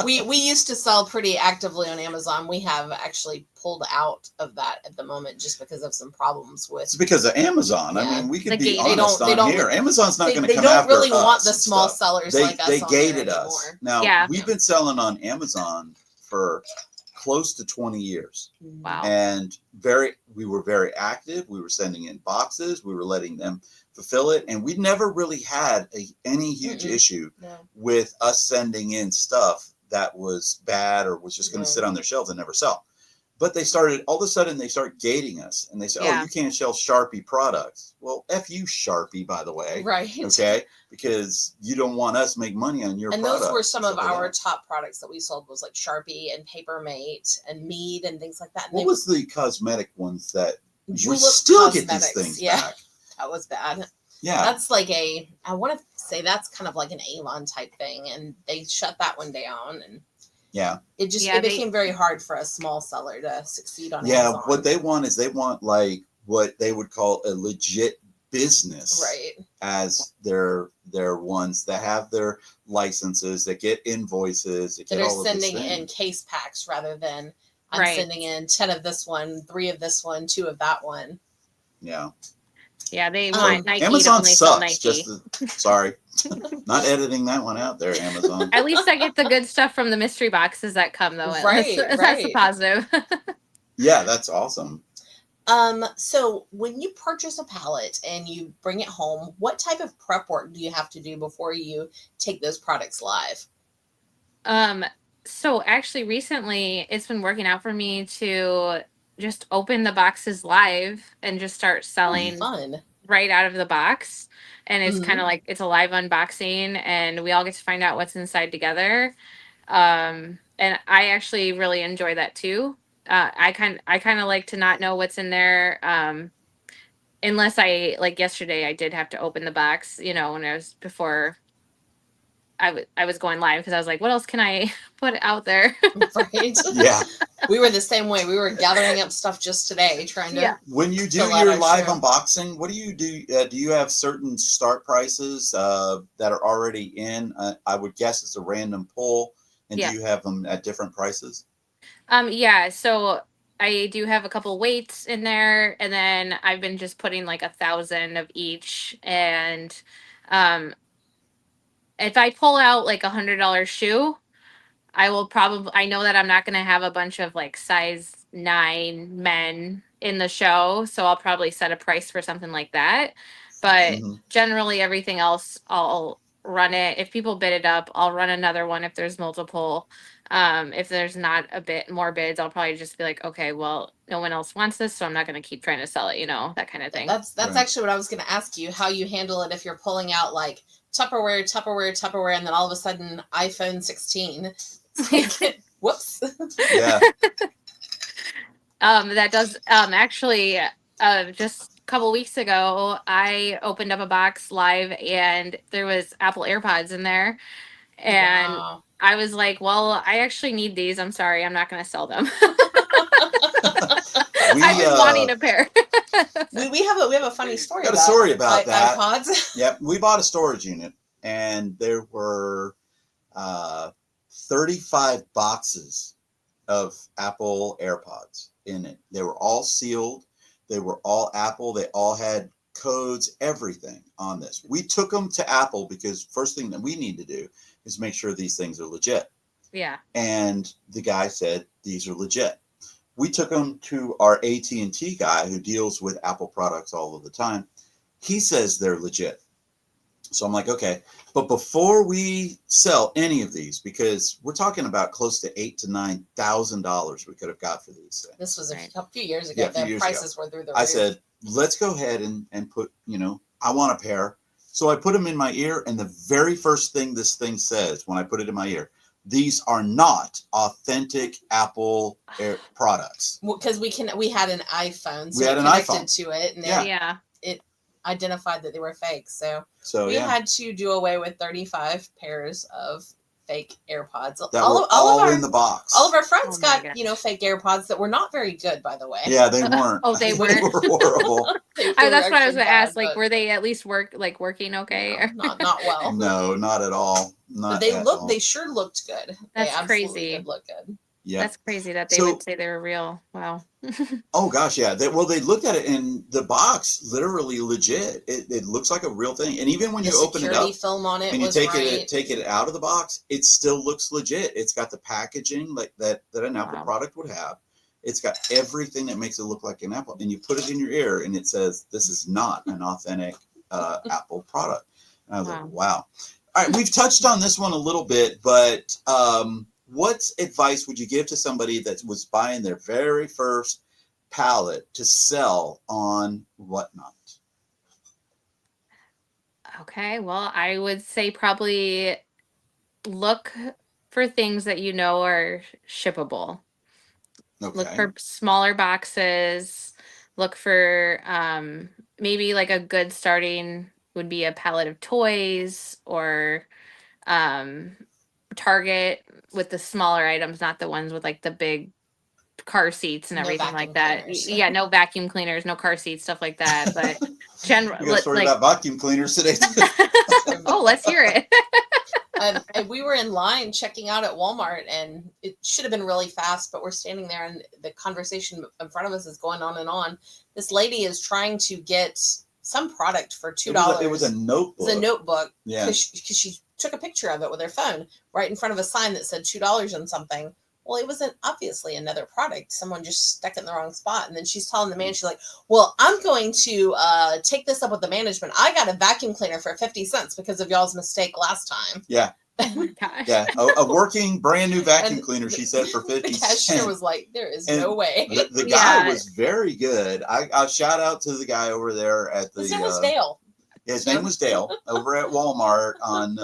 [SPEAKER 1] we used to sell pretty actively on Amazon. We have actually pulled out of that at the moment just because of some problems with.
[SPEAKER 2] It's because of Amazon.
[SPEAKER 1] Yeah.
[SPEAKER 2] I mean, we could
[SPEAKER 3] The
[SPEAKER 2] be
[SPEAKER 3] gate.
[SPEAKER 2] honest on here. Amazon's not going to come after us.
[SPEAKER 1] They don't really want the small sellers like us.
[SPEAKER 2] They
[SPEAKER 1] on
[SPEAKER 2] gated
[SPEAKER 1] there
[SPEAKER 2] us.
[SPEAKER 1] Anymore.
[SPEAKER 2] Now, we've been selling on Amazon for close to 20 years.
[SPEAKER 3] Wow.
[SPEAKER 2] And we were very active. We were sending in boxes. We were letting them fulfill it. And we never really had any huge issue with us sending in stuff that was bad or was just going to sit on their shelves and never sell. But all of a sudden they start gating us and they say, oh, you can't sell Sharpie products. Well, F you Sharpie, by the way.
[SPEAKER 1] Right.
[SPEAKER 2] Okay. Because you don't want us to make money on your products.
[SPEAKER 1] And those were some of our top products that we sold, was like Sharpie and Papermate and Mead and things like that. And
[SPEAKER 2] what was the cosmetic ones that we
[SPEAKER 1] Julep
[SPEAKER 2] still
[SPEAKER 1] Cosmetics.
[SPEAKER 2] Get these things back?
[SPEAKER 1] That was bad.
[SPEAKER 2] Yeah.
[SPEAKER 1] That's like I want to say that's kind of like an Avon type thing. And they shut that one down. And it became very hard for a small seller to succeed on Amazon.
[SPEAKER 2] What they want is like what they would call a legit business,
[SPEAKER 1] right?
[SPEAKER 2] As their ones that have their licenses, that get invoices, that
[SPEAKER 1] are sending in case packs rather than I'm sending in 10 of this one, 3 of this one, 2 of that one.
[SPEAKER 2] Yeah.
[SPEAKER 3] Yeah, they
[SPEAKER 2] So
[SPEAKER 3] want Nike to
[SPEAKER 2] Amazon
[SPEAKER 3] only sell
[SPEAKER 2] sucks.
[SPEAKER 3] Nike.
[SPEAKER 2] Sorry, not editing that one out there, Amazon.
[SPEAKER 3] At least I get the good stuff from the mystery boxes that come, though.
[SPEAKER 1] Right,
[SPEAKER 3] That's a
[SPEAKER 1] right.
[SPEAKER 3] positive.
[SPEAKER 2] Yeah, that's awesome.
[SPEAKER 1] So when you purchase a pallet and you bring it home, what type of prep work do you have to do before you take those products live?
[SPEAKER 3] So actually recently it's been working out for me to just open the boxes live and just start
[SPEAKER 1] Oh,
[SPEAKER 3] selling
[SPEAKER 1] fun.
[SPEAKER 3] right out of the box. And it's kind
[SPEAKER 1] Mhm.
[SPEAKER 3] of like it's a live unboxing and we all get to find out what's inside together. And I actually really enjoy that too. I kind of like to not know what's in there. Unless I like yesterday I did have to open the box, when I was before I was going live because I was like, what else can I put out there?
[SPEAKER 1] Right.
[SPEAKER 2] Yeah.
[SPEAKER 1] We were the same way. We were gathering up stuff just today, trying
[SPEAKER 3] Yeah.
[SPEAKER 1] to.
[SPEAKER 2] When you do
[SPEAKER 1] fill out
[SPEAKER 2] your
[SPEAKER 1] our
[SPEAKER 2] live
[SPEAKER 1] show.
[SPEAKER 2] unboxing, what do you do? Do you have certain start prices that are already in? I would guess it's a random pull. And do
[SPEAKER 3] Yeah.
[SPEAKER 2] you have them at different prices?
[SPEAKER 3] Yeah, so I do have a couple weights in there, and then I've been just putting like 1,000 of each. And um, if I pull out like $100 shoe, I know that I'm not going to have a bunch of like size 9 men in the show, so I'll probably set a price for something like that. But
[SPEAKER 2] Mhm.
[SPEAKER 3] generally, everything else, I'll run it. If people bid it up, I'll run another one if there's multiple. If there's not a bit more bids, I'll probably just be like, okay, well, no one else wants this, so I'm not going to keep trying to sell it, that kind of thing.
[SPEAKER 1] That's
[SPEAKER 2] Right.
[SPEAKER 1] actually what I was going to ask you, how you handle it if you're pulling out like Tupperware, and then all of a sudden iPhone 16. It's like, whoops.
[SPEAKER 2] Yeah.
[SPEAKER 3] That does actually just a couple weeks ago I opened up a box live and there was Apple AirPods in there and
[SPEAKER 1] Wow.
[SPEAKER 3] I was like, well, I actually need these. I'm sorry, I'm not going to sell them. I've been wanting a pair.
[SPEAKER 1] we have a funny story
[SPEAKER 2] Got a
[SPEAKER 1] about
[SPEAKER 2] story about that.
[SPEAKER 1] iPods.
[SPEAKER 2] Yep. We bought a storage unit and there were 35 boxes of Apple AirPods in it. They were all sealed. They were all Apple. They all had codes, everything on this. We took them to Apple because first thing that we need to do is make sure these things are legit.
[SPEAKER 3] Yeah.
[SPEAKER 2] And the guy said, these are legit. We took them to our AT&T guy who deals with Apple products all of the time. He says they're legit. So I'm like, okay, but before we sell any of these, because we're talking about close to $8,000 to $9,000 we could have got for these things.
[SPEAKER 1] This was a few years ago.
[SPEAKER 2] Yeah, a few
[SPEAKER 1] The
[SPEAKER 2] years
[SPEAKER 1] prices
[SPEAKER 2] ago.
[SPEAKER 1] were through the
[SPEAKER 2] I
[SPEAKER 1] roof.
[SPEAKER 2] said, let's go ahead and put, I want a pair. So I put them in my ear, and the very first thing this thing says when I put it in my ear, these are not authentic Apple Air products.
[SPEAKER 1] Because we had an iPhone, so
[SPEAKER 2] We had
[SPEAKER 1] it
[SPEAKER 2] an
[SPEAKER 1] connected
[SPEAKER 2] iPhone.
[SPEAKER 1] to it, and
[SPEAKER 3] Yeah.
[SPEAKER 1] it identified that they were fake. So we
[SPEAKER 2] yeah.
[SPEAKER 1] had to do away with 35 pairs of fake AirPods.
[SPEAKER 2] That were all in the box.
[SPEAKER 1] All of our friends
[SPEAKER 3] Oh my
[SPEAKER 1] got,
[SPEAKER 3] gosh.
[SPEAKER 1] fake AirPods that were not very good, by the way.
[SPEAKER 2] Yeah, they weren't.
[SPEAKER 3] Oh, they
[SPEAKER 2] They
[SPEAKER 3] weren't?
[SPEAKER 2] were horrible.
[SPEAKER 3] That's what I was
[SPEAKER 1] going
[SPEAKER 3] going to ask. Like, were they at least working okay?
[SPEAKER 1] No, not well.
[SPEAKER 2] No, not at all. Not
[SPEAKER 1] But
[SPEAKER 2] at all.
[SPEAKER 1] they sure looked good.
[SPEAKER 3] That's
[SPEAKER 1] they absolutely
[SPEAKER 3] crazy.
[SPEAKER 1] did look good.
[SPEAKER 2] Yeah.
[SPEAKER 3] That's crazy that they would say they were real. Wow.
[SPEAKER 2] Oh gosh, yeah. They looked at it in the box, literally legit. It looks like a real thing. And even when you open it up
[SPEAKER 1] film on it
[SPEAKER 2] and you
[SPEAKER 1] was
[SPEAKER 2] take
[SPEAKER 1] right.
[SPEAKER 2] it out of the box, it still looks legit. It's got the packaging like that an Apple
[SPEAKER 3] Wow.
[SPEAKER 2] product would have. It's got everything that makes it look like an Apple. And you put it in your ear and it says, this is not an authentic Apple product. And I was like, wow. All right, we've touched on this one a little bit, but what advice would you give to somebody that was buying their very first pallet to sell on Whatnot?
[SPEAKER 3] Okay, well, I would say probably look for things that are shippable.
[SPEAKER 2] Okay.
[SPEAKER 3] Look for smaller boxes. Look for maybe like a good starting would be a pallet of toys or Target with the smaller items, not the ones with like the big car seats and everything like that. Yeah, no vacuum cleaners, no car seats, stuff like that. But general,
[SPEAKER 2] we got a story about vacuum cleaners today.
[SPEAKER 3] Oh, let's hear it.
[SPEAKER 1] And we were in line checking out at Walmart, and it should have been really fast, but we're standing there, and the conversation in front of us is going on and on. This lady is trying to get some product for $2.
[SPEAKER 2] It was a notebook.
[SPEAKER 1] It was a notebook.
[SPEAKER 2] Yeah.
[SPEAKER 1] Because she took a picture of it with her phone right in front of a sign that said $2 and something. Well, it wasn't obviously another product. Someone just stuck it in the wrong spot. And then she's telling the man, she's like, well, I'm going to take this up with the management. I got a vacuum cleaner for 50 cents because of y'all's mistake last time.
[SPEAKER 2] Yeah.
[SPEAKER 3] Oh my gosh.
[SPEAKER 2] Yeah. A working brand new vacuum cleaner, she said, for 50
[SPEAKER 1] The
[SPEAKER 2] cents.
[SPEAKER 1] cashier was like, there is no way.
[SPEAKER 2] The guy was very good. I shout out to the guy over there at the...
[SPEAKER 1] His name was Dale.
[SPEAKER 2] Yeah, his name was Dale over at Walmart on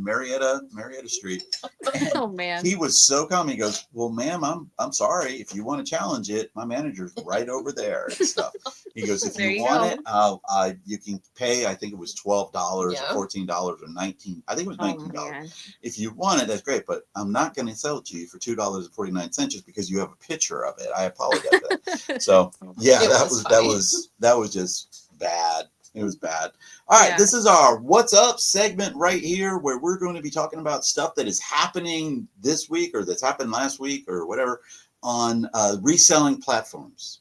[SPEAKER 2] Marietta Street. And
[SPEAKER 3] oh man,
[SPEAKER 2] he was so calm. He goes, "Well, ma'am, I'm sorry. If you want to challenge it, my manager's right over there and stuff." He goes, "If you want it, you can pay. I think it was $12 or $14 or $19. I think it was $19. If you want it, that's great. But I'm not going to sell it to you for $2.49 just because you have a picture of it. I apologize for that." So yeah, that was just bad. It was bad. All right, this is our What's Up segment right here where we're going to be talking about stuff that is happening this week or that's happened last week or whatever on reselling platforms.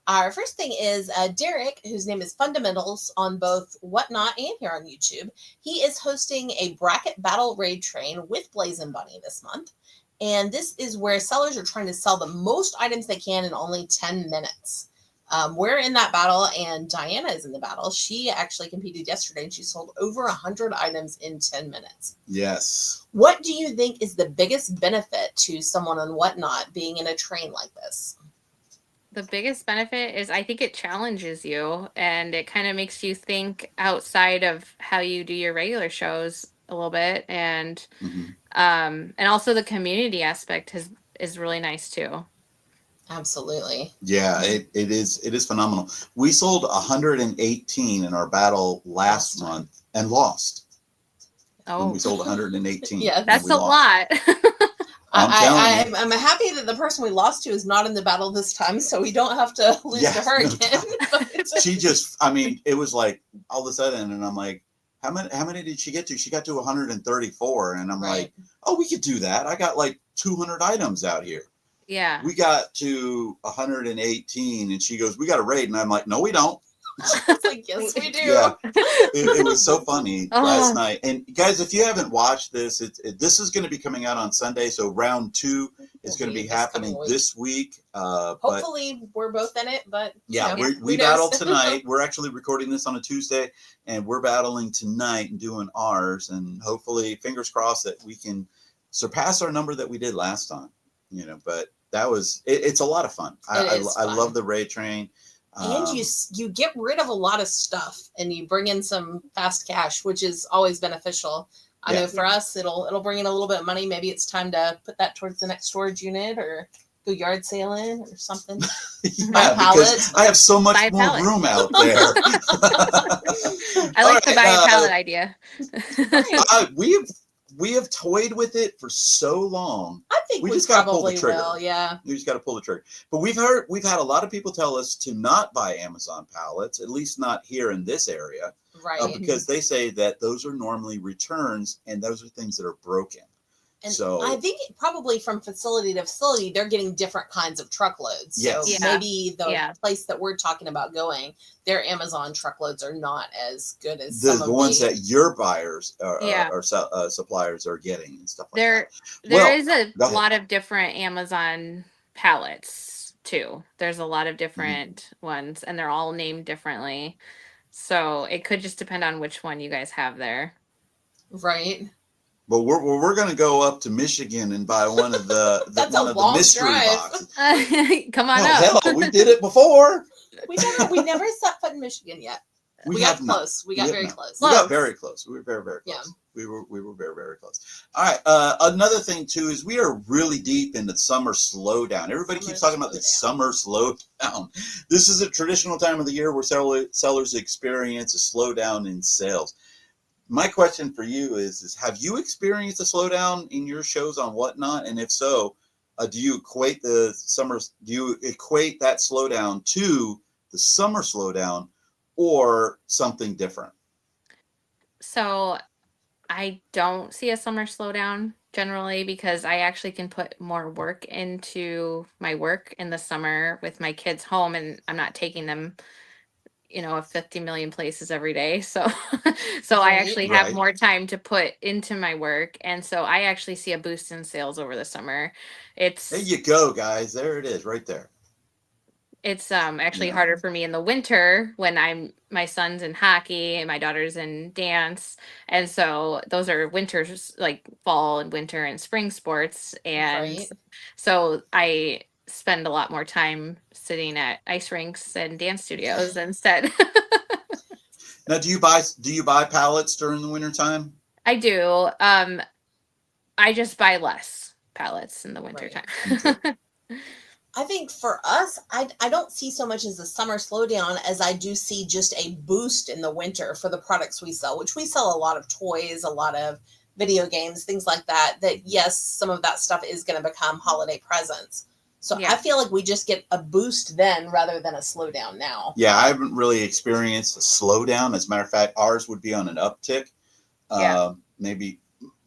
[SPEAKER 1] Our first thing is Derek, whose name is Fundamentals on both Whatnot and here on YouTube. He is hosting a bracket battle raid train with Blazin' Bunny this month. And this is where sellers are trying to sell the most items they can in only 10 minutes. We're in that battle, and Diana is in the battle. She actually competed yesterday, and she sold over 100 items in 10 minutes.
[SPEAKER 2] Yes.
[SPEAKER 1] What do you think is the biggest benefit to someone on Whatnot being in a train like this?
[SPEAKER 3] The biggest benefit is I think it challenges you, and it kind of makes you think outside of how you do your regular shows a little bit, and also the community aspect is really nice too.
[SPEAKER 1] Absolutely.
[SPEAKER 2] Yeah, it is phenomenal. We sold 118 in our battle last month and lost.
[SPEAKER 3] Oh,
[SPEAKER 2] we sold 118.
[SPEAKER 1] Yeah,
[SPEAKER 3] that's a lot.
[SPEAKER 1] I'm happy that the person we lost to is not in the battle this time, so we don't have to lose to her again.
[SPEAKER 2] She just, I mean, it was like all of a sudden, and I'm like, how many did she get to? She got to 134, and I'm like, oh, we could do that. I got like 200 items out here.
[SPEAKER 3] Yeah.
[SPEAKER 2] We got to 118 and she goes, "We got a raid." And I'm like, "No, we don't."
[SPEAKER 1] It's like, yes, we do.
[SPEAKER 2] Yeah. It was so funny last night. And guys, if you haven't watched this, this is going to be coming out on Sunday. So round 2 is going to be happening this week.
[SPEAKER 1] Hopefully we're both in it, but
[SPEAKER 2] yeah, we battle tonight. We're actually recording this on a Tuesday and we're battling tonight and doing ours. And hopefully, fingers crossed, that we can surpass our number that we did last time. But that was it's a lot of fun. I love the raid train.
[SPEAKER 1] And you get rid of a lot of stuff and you bring in some fast cash, which is always beneficial. I know for us it'll bring in a little bit of money. Maybe it's time to put that towards the next storage unit or go yard sailing or something.
[SPEAKER 2] Because I have so much more room out there.
[SPEAKER 3] I like the buy a pallet idea.
[SPEAKER 2] We have toyed with it for so long.
[SPEAKER 1] I think we just got to pull the trigger.
[SPEAKER 2] We just got to pull the trigger. But we've had a lot of people tell us to not buy Amazon pallets, at least not here in this area,
[SPEAKER 1] right?
[SPEAKER 2] Because they say that those are normally returns, and those are things that are broken.
[SPEAKER 1] And so I think probably from facility to facility, they're getting different kinds of truckloads.
[SPEAKER 2] Yes.
[SPEAKER 1] So maybe the place that we're talking about going, their Amazon truckloads are not as good as
[SPEAKER 2] the ones that your buyers or suppliers are getting and stuff like that.
[SPEAKER 3] There is a lot of different Amazon pallets too. There's a lot of different ones, and they're all named differently. So it could just depend on which one you guys have there.
[SPEAKER 1] Right.
[SPEAKER 2] But we're going to go up to Michigan and buy one of the mystery boxes.
[SPEAKER 3] Come on up.
[SPEAKER 2] Hell, we did it before.
[SPEAKER 1] We never set foot in Michigan yet. We got close. We got very close.
[SPEAKER 2] We got very close. We were very, very close. Yeah. We were very, very close. All right. Another thing too is we are really deep in the summer slowdown. Everybody keeps talking about the summer slowdown. This is a traditional time of the year where sellers experience a slowdown in sales. My question for you is have you experienced a slowdown in your shows on Whatnot? And if so, do you equate that slowdown to the summer slowdown or something different?
[SPEAKER 3] So I don't see a summer slowdown generally because I actually can put more work into my work in the summer with my kids home, and I'm not taking them of 50 million places every day. So so I actually have more time to put into my work. And so I actually see a boost in sales over the summer.
[SPEAKER 2] There you go, guys. There it is right there.
[SPEAKER 3] It's actually harder for me in the winter when my son's in hockey and my daughter's in dance. And so those are winters, like fall and winter and spring sports. And so I spend a lot more time sitting at ice rinks and dance studios instead.
[SPEAKER 2] Now, do you buy pallets during the wintertime?
[SPEAKER 3] I do. I just buy less pallets in the wintertime.
[SPEAKER 1] Okay. I think for us, I don't see so much as a summer slowdown as I do see just a boost in the winter for the products we sell, which we sell a lot of toys, a lot of video games, things like that, yes, some of that stuff is going to become holiday presents. So I feel like we just get a boost then rather than a slowdown now.
[SPEAKER 2] Yeah, I haven't really experienced a slowdown. As a matter of fact, ours would be on an uptick. Maybe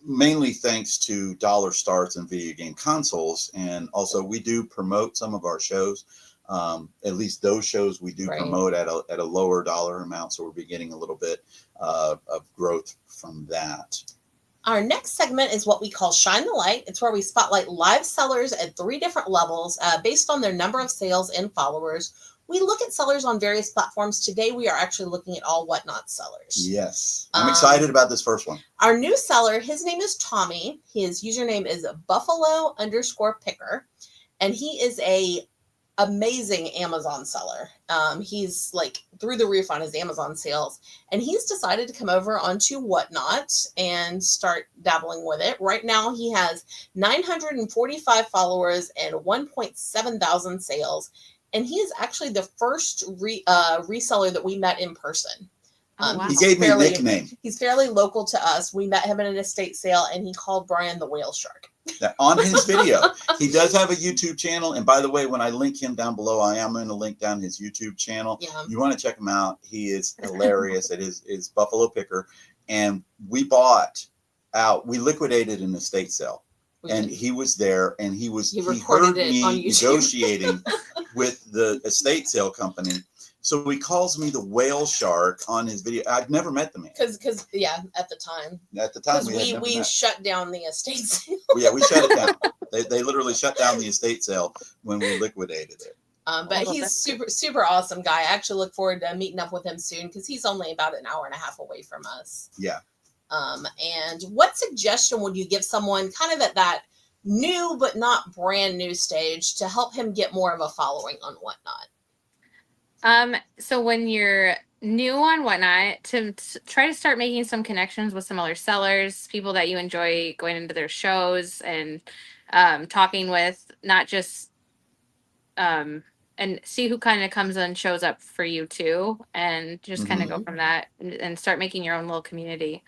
[SPEAKER 2] mainly thanks to dollar starts and video game consoles. And also we do promote some of our shows. At least those shows we do promote at a lower dollar amount. So we'll be getting a little bit of growth from that.
[SPEAKER 1] Our next segment is what we call Shine the Light. It's where we spotlight live sellers at 3 different levels based on their number of sales and followers. We look at sellers on various platforms. Today, we are actually looking at all Whatnot sellers.
[SPEAKER 2] Yes. I'm excited about this first one.
[SPEAKER 1] Our new seller, his name is Tommy. His username is Buffalo_Picker. And he is a amazing Amazon seller. He's like through the roof on his Amazon sales. And he's decided to come over onto Whatnot and start dabbling with it. Right now, he has 945 followers and 1.7 thousand sales. And he is actually the first reseller that we met in person.
[SPEAKER 2] He gave me a nickname.
[SPEAKER 1] He's fairly local to us. We met him at an estate sale, and he called Brian the whale shark.
[SPEAKER 2] On his video. He does have a YouTube channel. And by the way, when I link him down below, I am going to link down his YouTube channel.
[SPEAKER 1] Yeah.
[SPEAKER 2] You want to check him out. He is hilarious. It is Buffalo Picker. And we liquidated an estate sale. And he was there, and he heard me negotiating with the estate sale company. So he calls me the whale shark on his video. I've never met the man.
[SPEAKER 1] Because at the time.
[SPEAKER 2] At the time,
[SPEAKER 1] we shut down the estate sale.
[SPEAKER 2] Yeah, we shut it down. They literally shut down the estate sale when we liquidated it.
[SPEAKER 1] But he's super awesome guy. I actually look forward to meeting up with him soon because he's only about an hour and a half away from us.
[SPEAKER 2] Yeah.
[SPEAKER 1] And what suggestion would you give someone kind of at that new but not brand new stage to help him get more of a following on Whatnot?
[SPEAKER 3] So when you're new on Whatnot, to try to start making some connections with some other sellers, people that you enjoy going into their shows and talking with, not just and see who kind of comes and shows up for you too, and just kind of go from that and start making your own little community.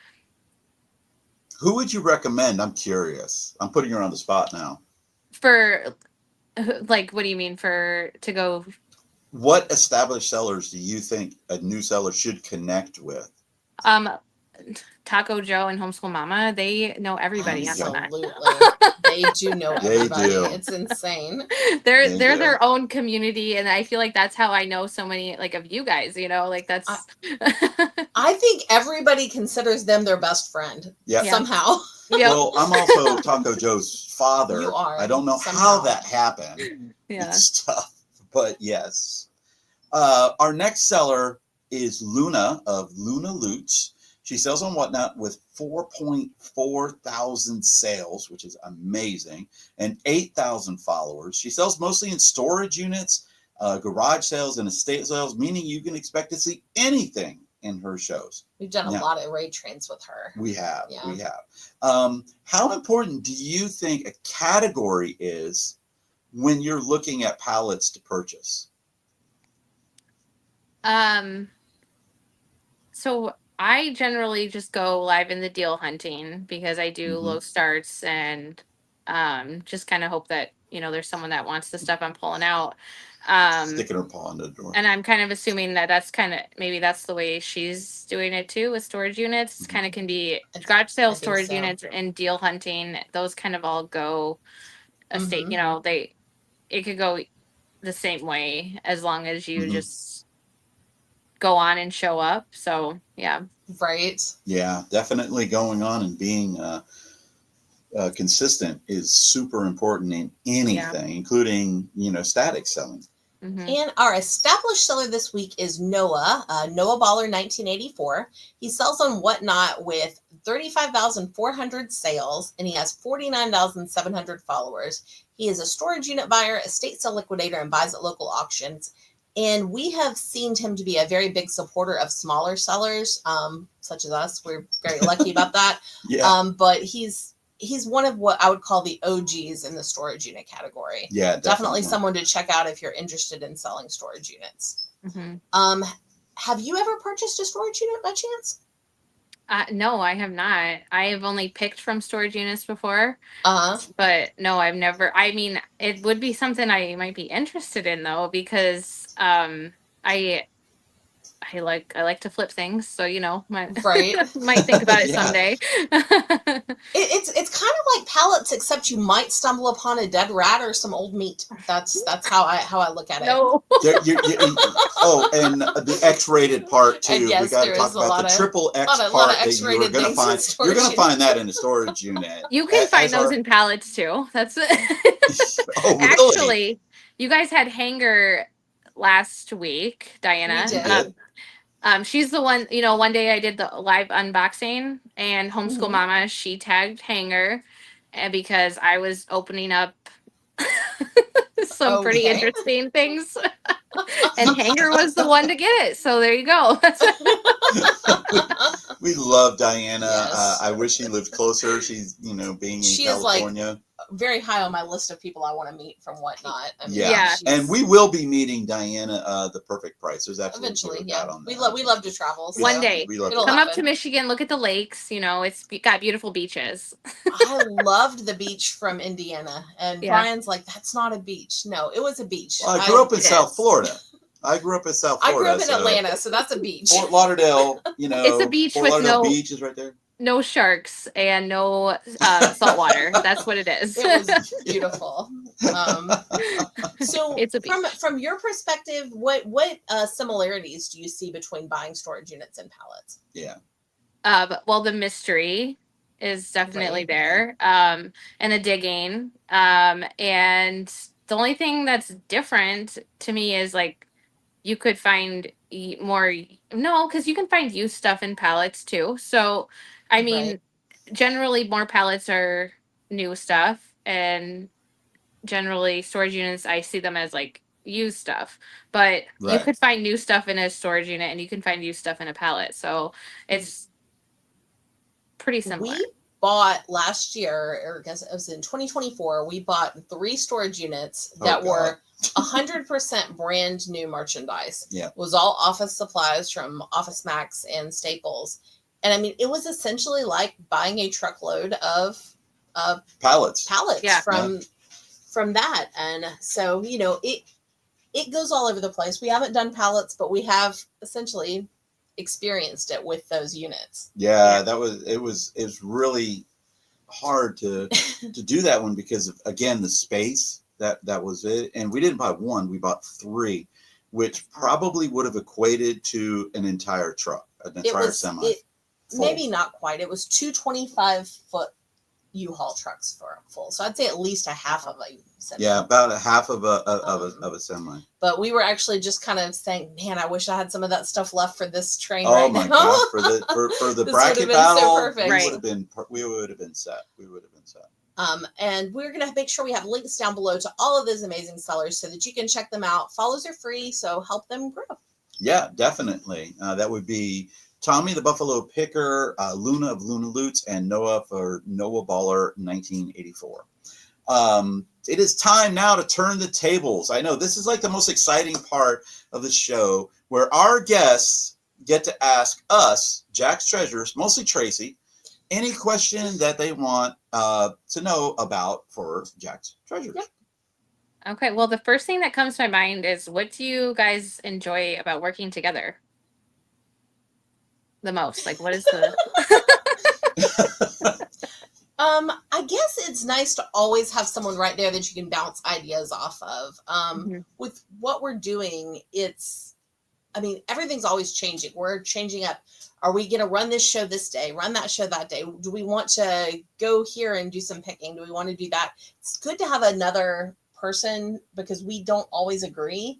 [SPEAKER 2] Who would you recommend? I'm curious. I'm putting her on the spot now.
[SPEAKER 3] For like, what do you mean to go?
[SPEAKER 2] What established sellers do you think a new seller should connect with?
[SPEAKER 3] Taco Joe and Homeschool Mama, they know everybody on Whatnot.
[SPEAKER 1] They do know everybody. They do. It's insane.
[SPEAKER 3] They're their own community, and I feel like that's how I know so many of you guys, like that's
[SPEAKER 1] I think everybody considers them their best friend.
[SPEAKER 2] Yeah.
[SPEAKER 1] Somehow.
[SPEAKER 3] Yep.
[SPEAKER 2] Well, I'm also Taco Joe's father.
[SPEAKER 1] You are.
[SPEAKER 2] I don't know how that happened.
[SPEAKER 3] Yeah.
[SPEAKER 2] It's tough, but yes. Our next seller is Luna of Luna Loots. She sells on Whatnot with 4.4 thousand sales, which is amazing, and 8,000 followers. She sells mostly in storage units, garage sales, and estate sales, meaning you can expect to see anything in her shows.
[SPEAKER 1] We've done a lot of raid trains with her.
[SPEAKER 2] We have. Yeah. We have. How important do you think a category is when you're looking at pallets to purchase?
[SPEAKER 3] So I generally just go live in the deal hunting because I do low starts and just kind of hope that there's someone that wants the stuff I'm pulling out.
[SPEAKER 2] Sticking her paw in the door.
[SPEAKER 3] And I'm kind of assuming that's maybe that's the way she's doing it too with storage units. Kind of can be garage sales, storage units, and deal hunting. Those kind of all go estate. It could go the same way as long as you just go on and show up. So yeah.
[SPEAKER 1] Right.
[SPEAKER 2] Yeah, definitely going on and being consistent is super important in anything, including, static selling.
[SPEAKER 3] Mm-hmm.
[SPEAKER 1] And our established seller this week is Noah, Noah Baller 1984. He sells on Whatnot with 35,400 sales, and he has 49,700 followers. He is a storage unit buyer, estate sale liquidator, and buys at local auctions. And we have seen him to be a very big supporter of smaller sellers, such as us. We're very lucky about that.
[SPEAKER 2] Yeah.
[SPEAKER 1] But he's one of what I would call the OGs in the storage unit category.
[SPEAKER 2] Yeah,
[SPEAKER 1] definitely someone to check out if you're interested in selling storage units.
[SPEAKER 3] Mm-hmm.
[SPEAKER 1] Have you ever purchased a storage unit by chance?
[SPEAKER 3] No, I have not. I have only picked from storage units before.
[SPEAKER 1] Uh-huh.
[SPEAKER 3] But no, I've never. I mean, it would be something I might be interested in though, because I like to flip things, so might
[SPEAKER 1] Right.
[SPEAKER 3] might think about it
[SPEAKER 2] Yeah.
[SPEAKER 3] someday.
[SPEAKER 1] It's kind of like pallets, except you might stumble upon a dead rat or some old meat. That's how I look at it.
[SPEAKER 3] No.
[SPEAKER 2] And the X-rated part too.
[SPEAKER 1] And yes,
[SPEAKER 2] we got to
[SPEAKER 1] there
[SPEAKER 2] talk
[SPEAKER 1] is a
[SPEAKER 2] about
[SPEAKER 1] lot
[SPEAKER 2] the
[SPEAKER 1] of-
[SPEAKER 2] triple X
[SPEAKER 1] lot of
[SPEAKER 2] part that
[SPEAKER 1] X-rated
[SPEAKER 2] you're going to
[SPEAKER 1] things in
[SPEAKER 2] find.
[SPEAKER 1] storage
[SPEAKER 2] You're going to find
[SPEAKER 1] units.
[SPEAKER 2] that in a storage unit.
[SPEAKER 3] You can find those in pallets too. That's
[SPEAKER 2] Oh, really?
[SPEAKER 3] Actually, you guys had Hanger last week, Diana.
[SPEAKER 1] We did.
[SPEAKER 3] She's the one, one day I did the live unboxing, and Homeschool
[SPEAKER 1] Mhm.
[SPEAKER 3] Mama, she tagged Hanger because I was opening up some pretty
[SPEAKER 1] Okay.
[SPEAKER 3] interesting things. And Hanger was the one to get it. So there you go.
[SPEAKER 2] We love Diana.
[SPEAKER 1] Yes.
[SPEAKER 2] I wish she lived closer. She's, being in
[SPEAKER 1] She is, like,
[SPEAKER 2] California.
[SPEAKER 1] very high on my list of people I want to meet from Whatnot. I mean,
[SPEAKER 3] Yeah.
[SPEAKER 2] And we will be meeting Diana, the perfect price. There's absolutely
[SPEAKER 1] eventually,
[SPEAKER 2] no
[SPEAKER 1] yeah.
[SPEAKER 2] doubt on
[SPEAKER 1] We
[SPEAKER 2] that.
[SPEAKER 1] love to travel. So
[SPEAKER 3] One day.
[SPEAKER 2] We love
[SPEAKER 1] It'll
[SPEAKER 2] to
[SPEAKER 3] Come up to
[SPEAKER 1] happen.
[SPEAKER 3] Michigan, look at the lakes. It's got beautiful beaches.
[SPEAKER 1] I loved the beach from Indiana, and
[SPEAKER 3] Yeah.
[SPEAKER 1] Brian's like, "That's not a beach." No, it was a beach.
[SPEAKER 2] Well, I grew up in
[SPEAKER 3] It
[SPEAKER 2] South
[SPEAKER 3] is.
[SPEAKER 2] Florida. I grew up in South
[SPEAKER 1] I
[SPEAKER 2] Florida.
[SPEAKER 1] grew up in Atlanta, so that's a beach.
[SPEAKER 2] Fort Lauderdale,
[SPEAKER 3] It's a beach
[SPEAKER 2] Fort
[SPEAKER 3] with
[SPEAKER 2] Lauderdale
[SPEAKER 3] no-
[SPEAKER 2] Beach is right there.
[SPEAKER 3] No sharks and no salt water. That's what it is.
[SPEAKER 1] It was beautiful. So
[SPEAKER 3] It's a beach.
[SPEAKER 1] from your perspective, what similarities do you see between buying storage units and pallets?
[SPEAKER 2] Yeah.
[SPEAKER 3] Well, the mystery is definitely
[SPEAKER 1] Right.
[SPEAKER 3] there, and the digging. And the only thing that's different to me is like you could find more. No, because you can find used stuff in pallets too. So, I mean,
[SPEAKER 1] Right.
[SPEAKER 3] generally more pallets are new stuff, and generally storage units I see them as like used stuff. But you
[SPEAKER 2] Right.
[SPEAKER 3] could find new stuff in a storage unit, and you can find used stuff in a pallet. So it's pretty similar.
[SPEAKER 1] We bought last year, or I guess it was in 2024, we bought 3 storage units that were 100% brand new merchandise.
[SPEAKER 2] Yeah.
[SPEAKER 1] It was all office supplies from Office Max and Staples. And I mean, it was essentially like buying a truckload of
[SPEAKER 2] Pallets.
[SPEAKER 3] Yeah.
[SPEAKER 1] from that. And so, it goes all over the place. We haven't done pallets, but we have essentially experienced it with those units.
[SPEAKER 2] Yeah, it was really hard to do that one because of, again, the space that was it. And we didn't buy one, we bought 3, which probably would have equated to an entire truck, an entire semi.
[SPEAKER 1] Maybe not quite. It was 2 25-foot U-Haul trucks for full. So I'd say at least a half of a semi.
[SPEAKER 2] Yeah, about a half of a semi.
[SPEAKER 1] But we were actually just kind of saying, man, I wish I had some of that stuff left for this train
[SPEAKER 2] Oh
[SPEAKER 1] right
[SPEAKER 2] my
[SPEAKER 1] now.
[SPEAKER 2] God! For the
[SPEAKER 1] This
[SPEAKER 2] bracket
[SPEAKER 1] would have been so
[SPEAKER 2] battle,
[SPEAKER 1] perfect.
[SPEAKER 2] we
[SPEAKER 3] Right.
[SPEAKER 2] would have been set. We would have been set.
[SPEAKER 1] And we're going to make sure we have links down below to all of those amazing sellers so that you can check them out. Follows are free, so help them grow.
[SPEAKER 2] Yeah, definitely. That would be Tommy the Buffalo Picker, Luna of Luna Loots, and Noah for Noah Baller 1984. It is time now to turn the tables. I know this is like the most exciting part of the show where our guests get to ask us, Jack's Treasures, mostly Tracy, any question that they want to know about for Jack's Treasures.
[SPEAKER 1] Yep.
[SPEAKER 3] Okay, well, the first thing that comes to my mind is, what do you guys enjoy about working together the most? Like, what is the...
[SPEAKER 1] I guess it's nice to always have someone right there that you can bounce ideas off of. With what we're doing, it's I mean, everything's always changing. We're changing up. Are we going to run this show this day, run that show that day? Do we want to go here and do some picking? Do we want to do that? It's good to have another person because we don't always agree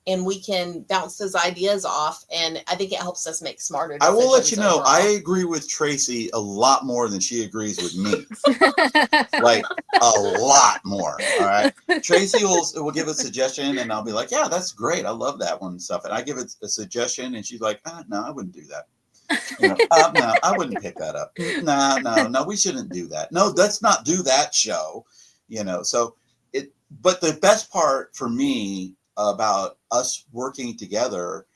[SPEAKER 1] and we can bounce those ideas off. And I think it helps us make smarter
[SPEAKER 2] I
[SPEAKER 1] decisions.
[SPEAKER 2] will let you know,
[SPEAKER 1] overall.
[SPEAKER 2] I agree with Tracy a lot more than she agrees with me. Like a lot more. All right. Tracy will give a suggestion and I'll be like, yeah, that's great. I love that one and stuff. And I give it a suggestion and she's like, no, I wouldn't do that. You know, no, I wouldn't pick that up. No, we shouldn't do that. No, let's not do that show. You know, so but the best part for me about us working together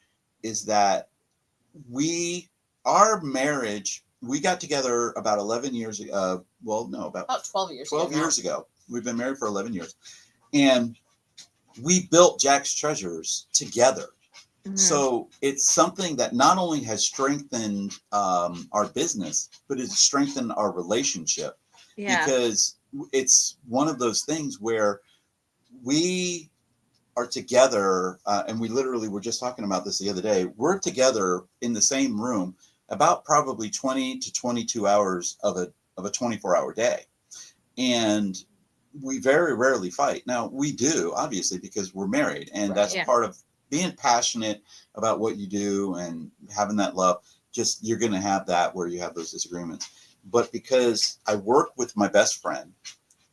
[SPEAKER 2] is that our marriage, we got together about 11 years ago. Well, no, about
[SPEAKER 1] 12 years
[SPEAKER 2] 12 years ago. We've been married for 11 years. And we built Jack's Treasures together. Mm-hmm. So it's something that not only has strengthened our business, but it's strengthened our relationship. Yeah. Because it's one of those things where we are together, and we literally were just talking about this the other day. We're together in the same room about probably 20 to 22 hours of a 24-hour day. And we very rarely fight. Now, we do, obviously, because we're married, and that's part of being passionate about what you do and having that love. Just you're going to have that where you have those disagreements. But because I work with my best friend,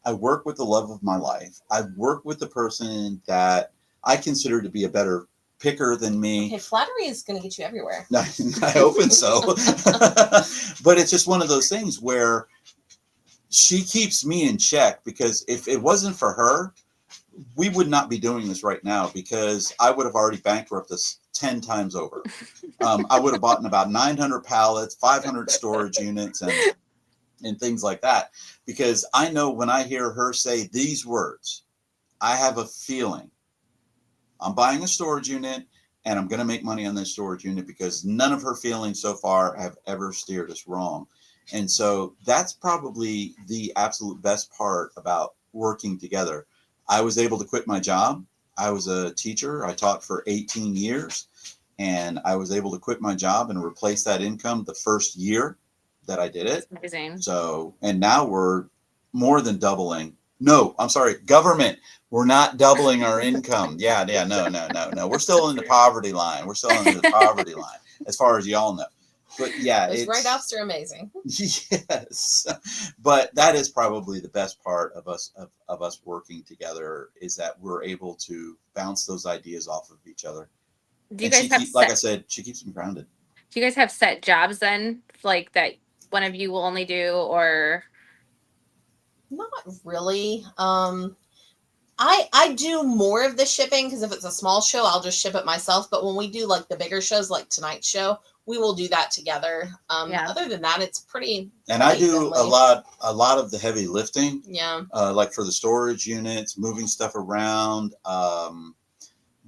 [SPEAKER 2] I work with the love of my life, I work with the person that I consider to be a better picker than me.
[SPEAKER 1] Okay, flattery is going to get you everywhere.
[SPEAKER 2] I hope so. But it's just one of those things where she keeps me in check, because if it wasn't for her, we would not be doing this right now, because I would have already bankrupted us 10 times over. I would have bought in about 900 pallets, 500 storage units, and things like that. Because I know when I hear her say these words, I have a feeling I'm buying a storage unit and I'm going to make money on this storage unit, because none of her feelings so far have ever steered us wrong. And so that's probably the absolute best part about working together. I was able to quit my job. I was a teacher. I taught for 18 years, and I was able to quit my job and replace that income the first year that I did it.
[SPEAKER 3] That's amazing.
[SPEAKER 2] So, and now we're more than doubling. No, I'm sorry, government. We're not doubling our income. Yeah, no. We're still in the poverty line. We're still in the poverty line, as far as y'all know. But yeah,
[SPEAKER 1] those write-offs are amazing.
[SPEAKER 2] Yes, but that is probably the best part of us working together, is that we're able to bounce those ideas off of each other.
[SPEAKER 3] Do you guys have
[SPEAKER 2] like I said, she keeps me grounded.
[SPEAKER 3] Do you guys have set jobs then, like that one of you will only do, or?
[SPEAKER 1] Not really. I do more of the shipping, because if it's a small show, I'll just ship it myself. But when we do like the bigger shows, like tonight's show, we will do that together. Other than that, it's pretty.
[SPEAKER 2] And I do a lot of the heavy lifting.
[SPEAKER 1] Yeah.
[SPEAKER 2] Like for the storage units, moving stuff around,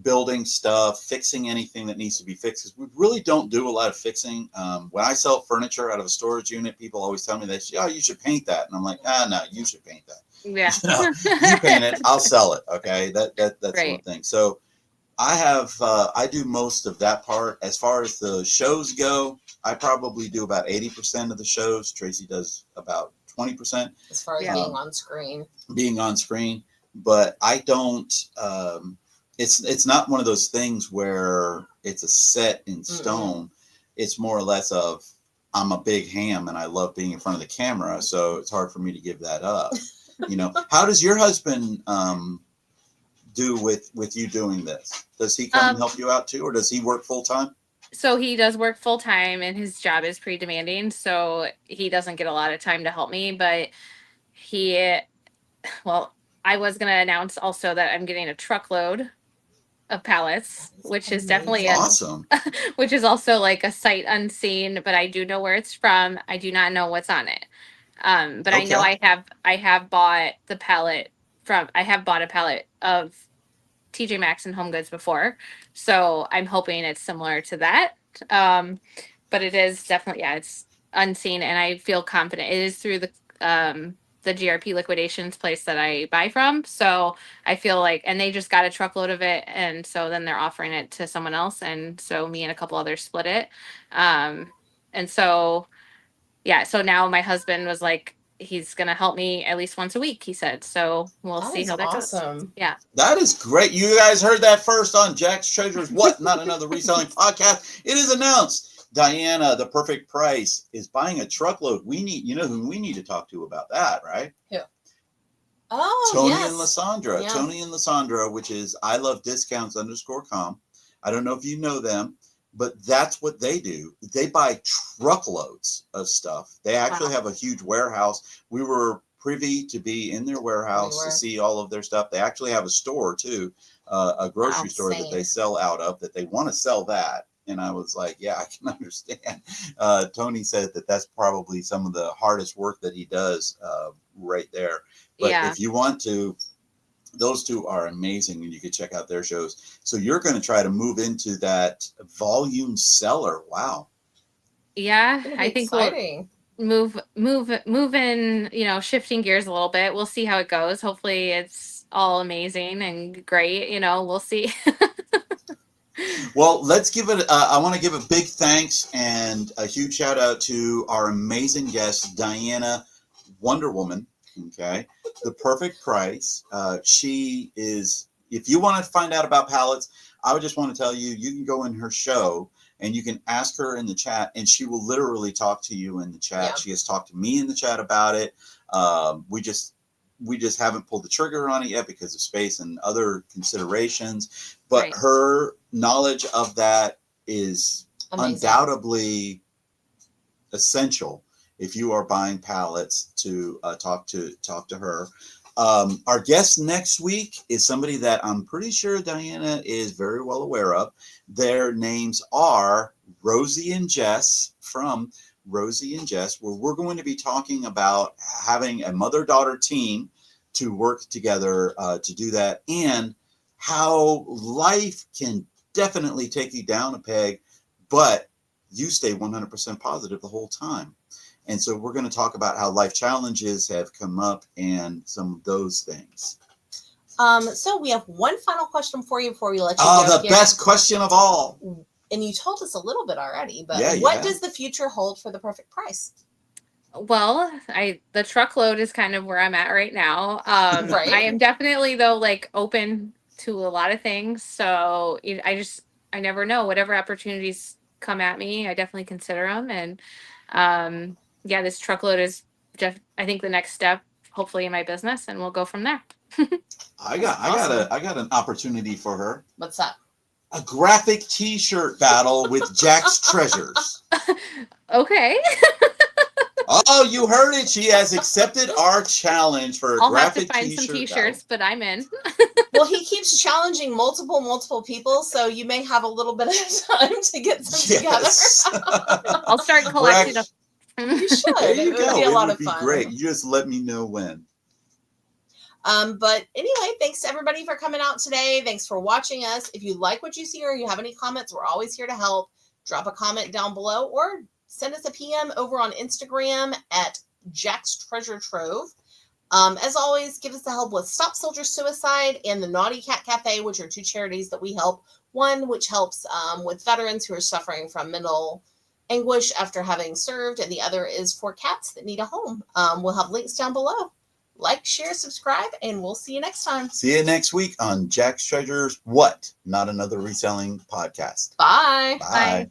[SPEAKER 2] building stuff, fixing anything that needs to be fixed. 'Cause we really don't do a lot of fixing. When I sell furniture out of a storage unit, people always tell me that, you should paint that. And I'm like, no, you should paint that.
[SPEAKER 3] Yeah.
[SPEAKER 2] You paint it, I'll sell it. Okay. That's
[SPEAKER 3] right.
[SPEAKER 2] one thing. So I do most of that part. As far as the shows go, I probably do about 80% of the shows. Tracy does about 20%.
[SPEAKER 1] As far as being on screen.
[SPEAKER 2] Being on screen. But I don't, it's not one of those things where it's a set in stone. Mm-hmm. It's more or less of, I'm a big ham and I love being in front of the camera. So it's hard for me to give that up. How does your husband do with you doing this? Does he come and help you out too, or does he work full time?
[SPEAKER 3] So he does work full time, and his job is pretty demanding, so he doesn't get a lot of time to help me. But I was going to announce also that I'm getting a truckload of pallets, which is definitely
[SPEAKER 2] awesome.
[SPEAKER 3] Which is also like a sight unseen, but I do know where it's from. I do not know what's on it. But okay. I know I have bought a pallet of TJ Maxx and Home Goods before, so I'm hoping it's similar to that. But it is definitely, it's unseen, and I feel confident. It is through the the GRP liquidations place that I buy from. So I feel like, and they just got a truckload of it. And so then they're offering it to someone else. And so me and a couple others split it. And so, yeah, so now my husband was like, he's going to help me at least once a week, he said. So we'll see how that goes. Yeah.
[SPEAKER 2] That is great. You guys heard that first on Jack's Treasures. What? Not Another Reselling Podcast. It is announced. Diana, the perfect price, is buying a truckload. We need, you know who we need to talk to about that, right?
[SPEAKER 1] Who? Oh,
[SPEAKER 2] Tony
[SPEAKER 1] yes.
[SPEAKER 2] and Lysandra.
[SPEAKER 1] Yeah.
[SPEAKER 2] Tony and Lysandra, which is ilovediscounts_com. I don't know if you know them, but that's what they do. They buy truckloads of stuff. They actually have a huge warehouse. We were privy to be in their warehouse to see all of their stuff. They actually have a store too, a grocery store that they sell out of, that they want to sell that. And I was like, yeah, I can understand. Tony said that that's probably some of the hardest work that he does right there. But if you want to, those two are amazing, and you can check out their shows. So you're going to try to move into that volume seller. Wow.
[SPEAKER 3] Yeah, I think we'll move in, you know, shifting gears a little bit. We'll see how it goes. Hopefully it's all amazing and great. You know, we'll see.
[SPEAKER 2] Well, let's give it, I want to give a big thanks and a huge shout out to our amazing guest, Diana Wonder Woman. Okay. The perfect price. She is, if you want to find out about pallets, I would just want to tell you, you can go in her show and you can ask her in the chat, and she will literally talk to you in the chat. Yeah. She has talked to me in the chat about it. We just haven't pulled the trigger on it yet because of space and other considerations. But her knowledge of that is undoubtedly essential if you are buying pallets to talk to her. Our guest next week is somebody that I'm pretty sure Diana is very well aware of. Their names are Rosie and Jess from Rosie and Jess, where we're going to be talking about having a mother-daughter team to work together to do that, and how life can definitely take you down a peg, but you stay 100% positive the whole time. And so we're going to talk about how life challenges have come up and some of those things.
[SPEAKER 1] So we have one final question for you before we let you go.
[SPEAKER 2] Oh, the best question of all.
[SPEAKER 1] And you told us a little bit already, but what does the future hold for the perfect price?
[SPEAKER 3] Well, the truckload is kind of where I'm at right now. I am definitely, though, like, open to a lot of things. So I never know. Whatever opportunities come at me, I definitely consider them. And yeah, this truckload is just, I think, the next step, hopefully, in my business, and we'll go from there.
[SPEAKER 2] I got an opportunity for her.
[SPEAKER 1] What's that?
[SPEAKER 2] A graphic T-shirt battle with Jack's Treasures.
[SPEAKER 3] Okay.
[SPEAKER 2] Oh, you heard it. She has accepted our challenge for a graphic T-shirt.
[SPEAKER 3] I'll have to find some T-shirts, but I'm in.
[SPEAKER 1] Well, he keeps challenging multiple people, so you may have a little bit of time to get some together.
[SPEAKER 3] I'll start collecting them.
[SPEAKER 1] You should.
[SPEAKER 2] There you go.
[SPEAKER 1] It would be a lot of fun.
[SPEAKER 2] Great. You just let me know when.
[SPEAKER 1] But anyway, thanks to everybody for coming out today. Thanks for watching us. If you like what you see or you have any comments, we're always here to help. Drop a comment down below or send us a PM over on Instagram at Jack's Treasure Trove. As always, give us the help with Stop Soldier Suicide and the Naughty Cat Cafe, which are two charities that we help. One, which helps with veterans who are suffering from mental anguish after having served, and the other is for cats that need a home. We'll have links down below. Like, share, subscribe, and we'll see you next time.
[SPEAKER 2] See you next week on Jack's Treasures. What? Not Another Reselling Podcast.
[SPEAKER 1] Bye.
[SPEAKER 2] Bye.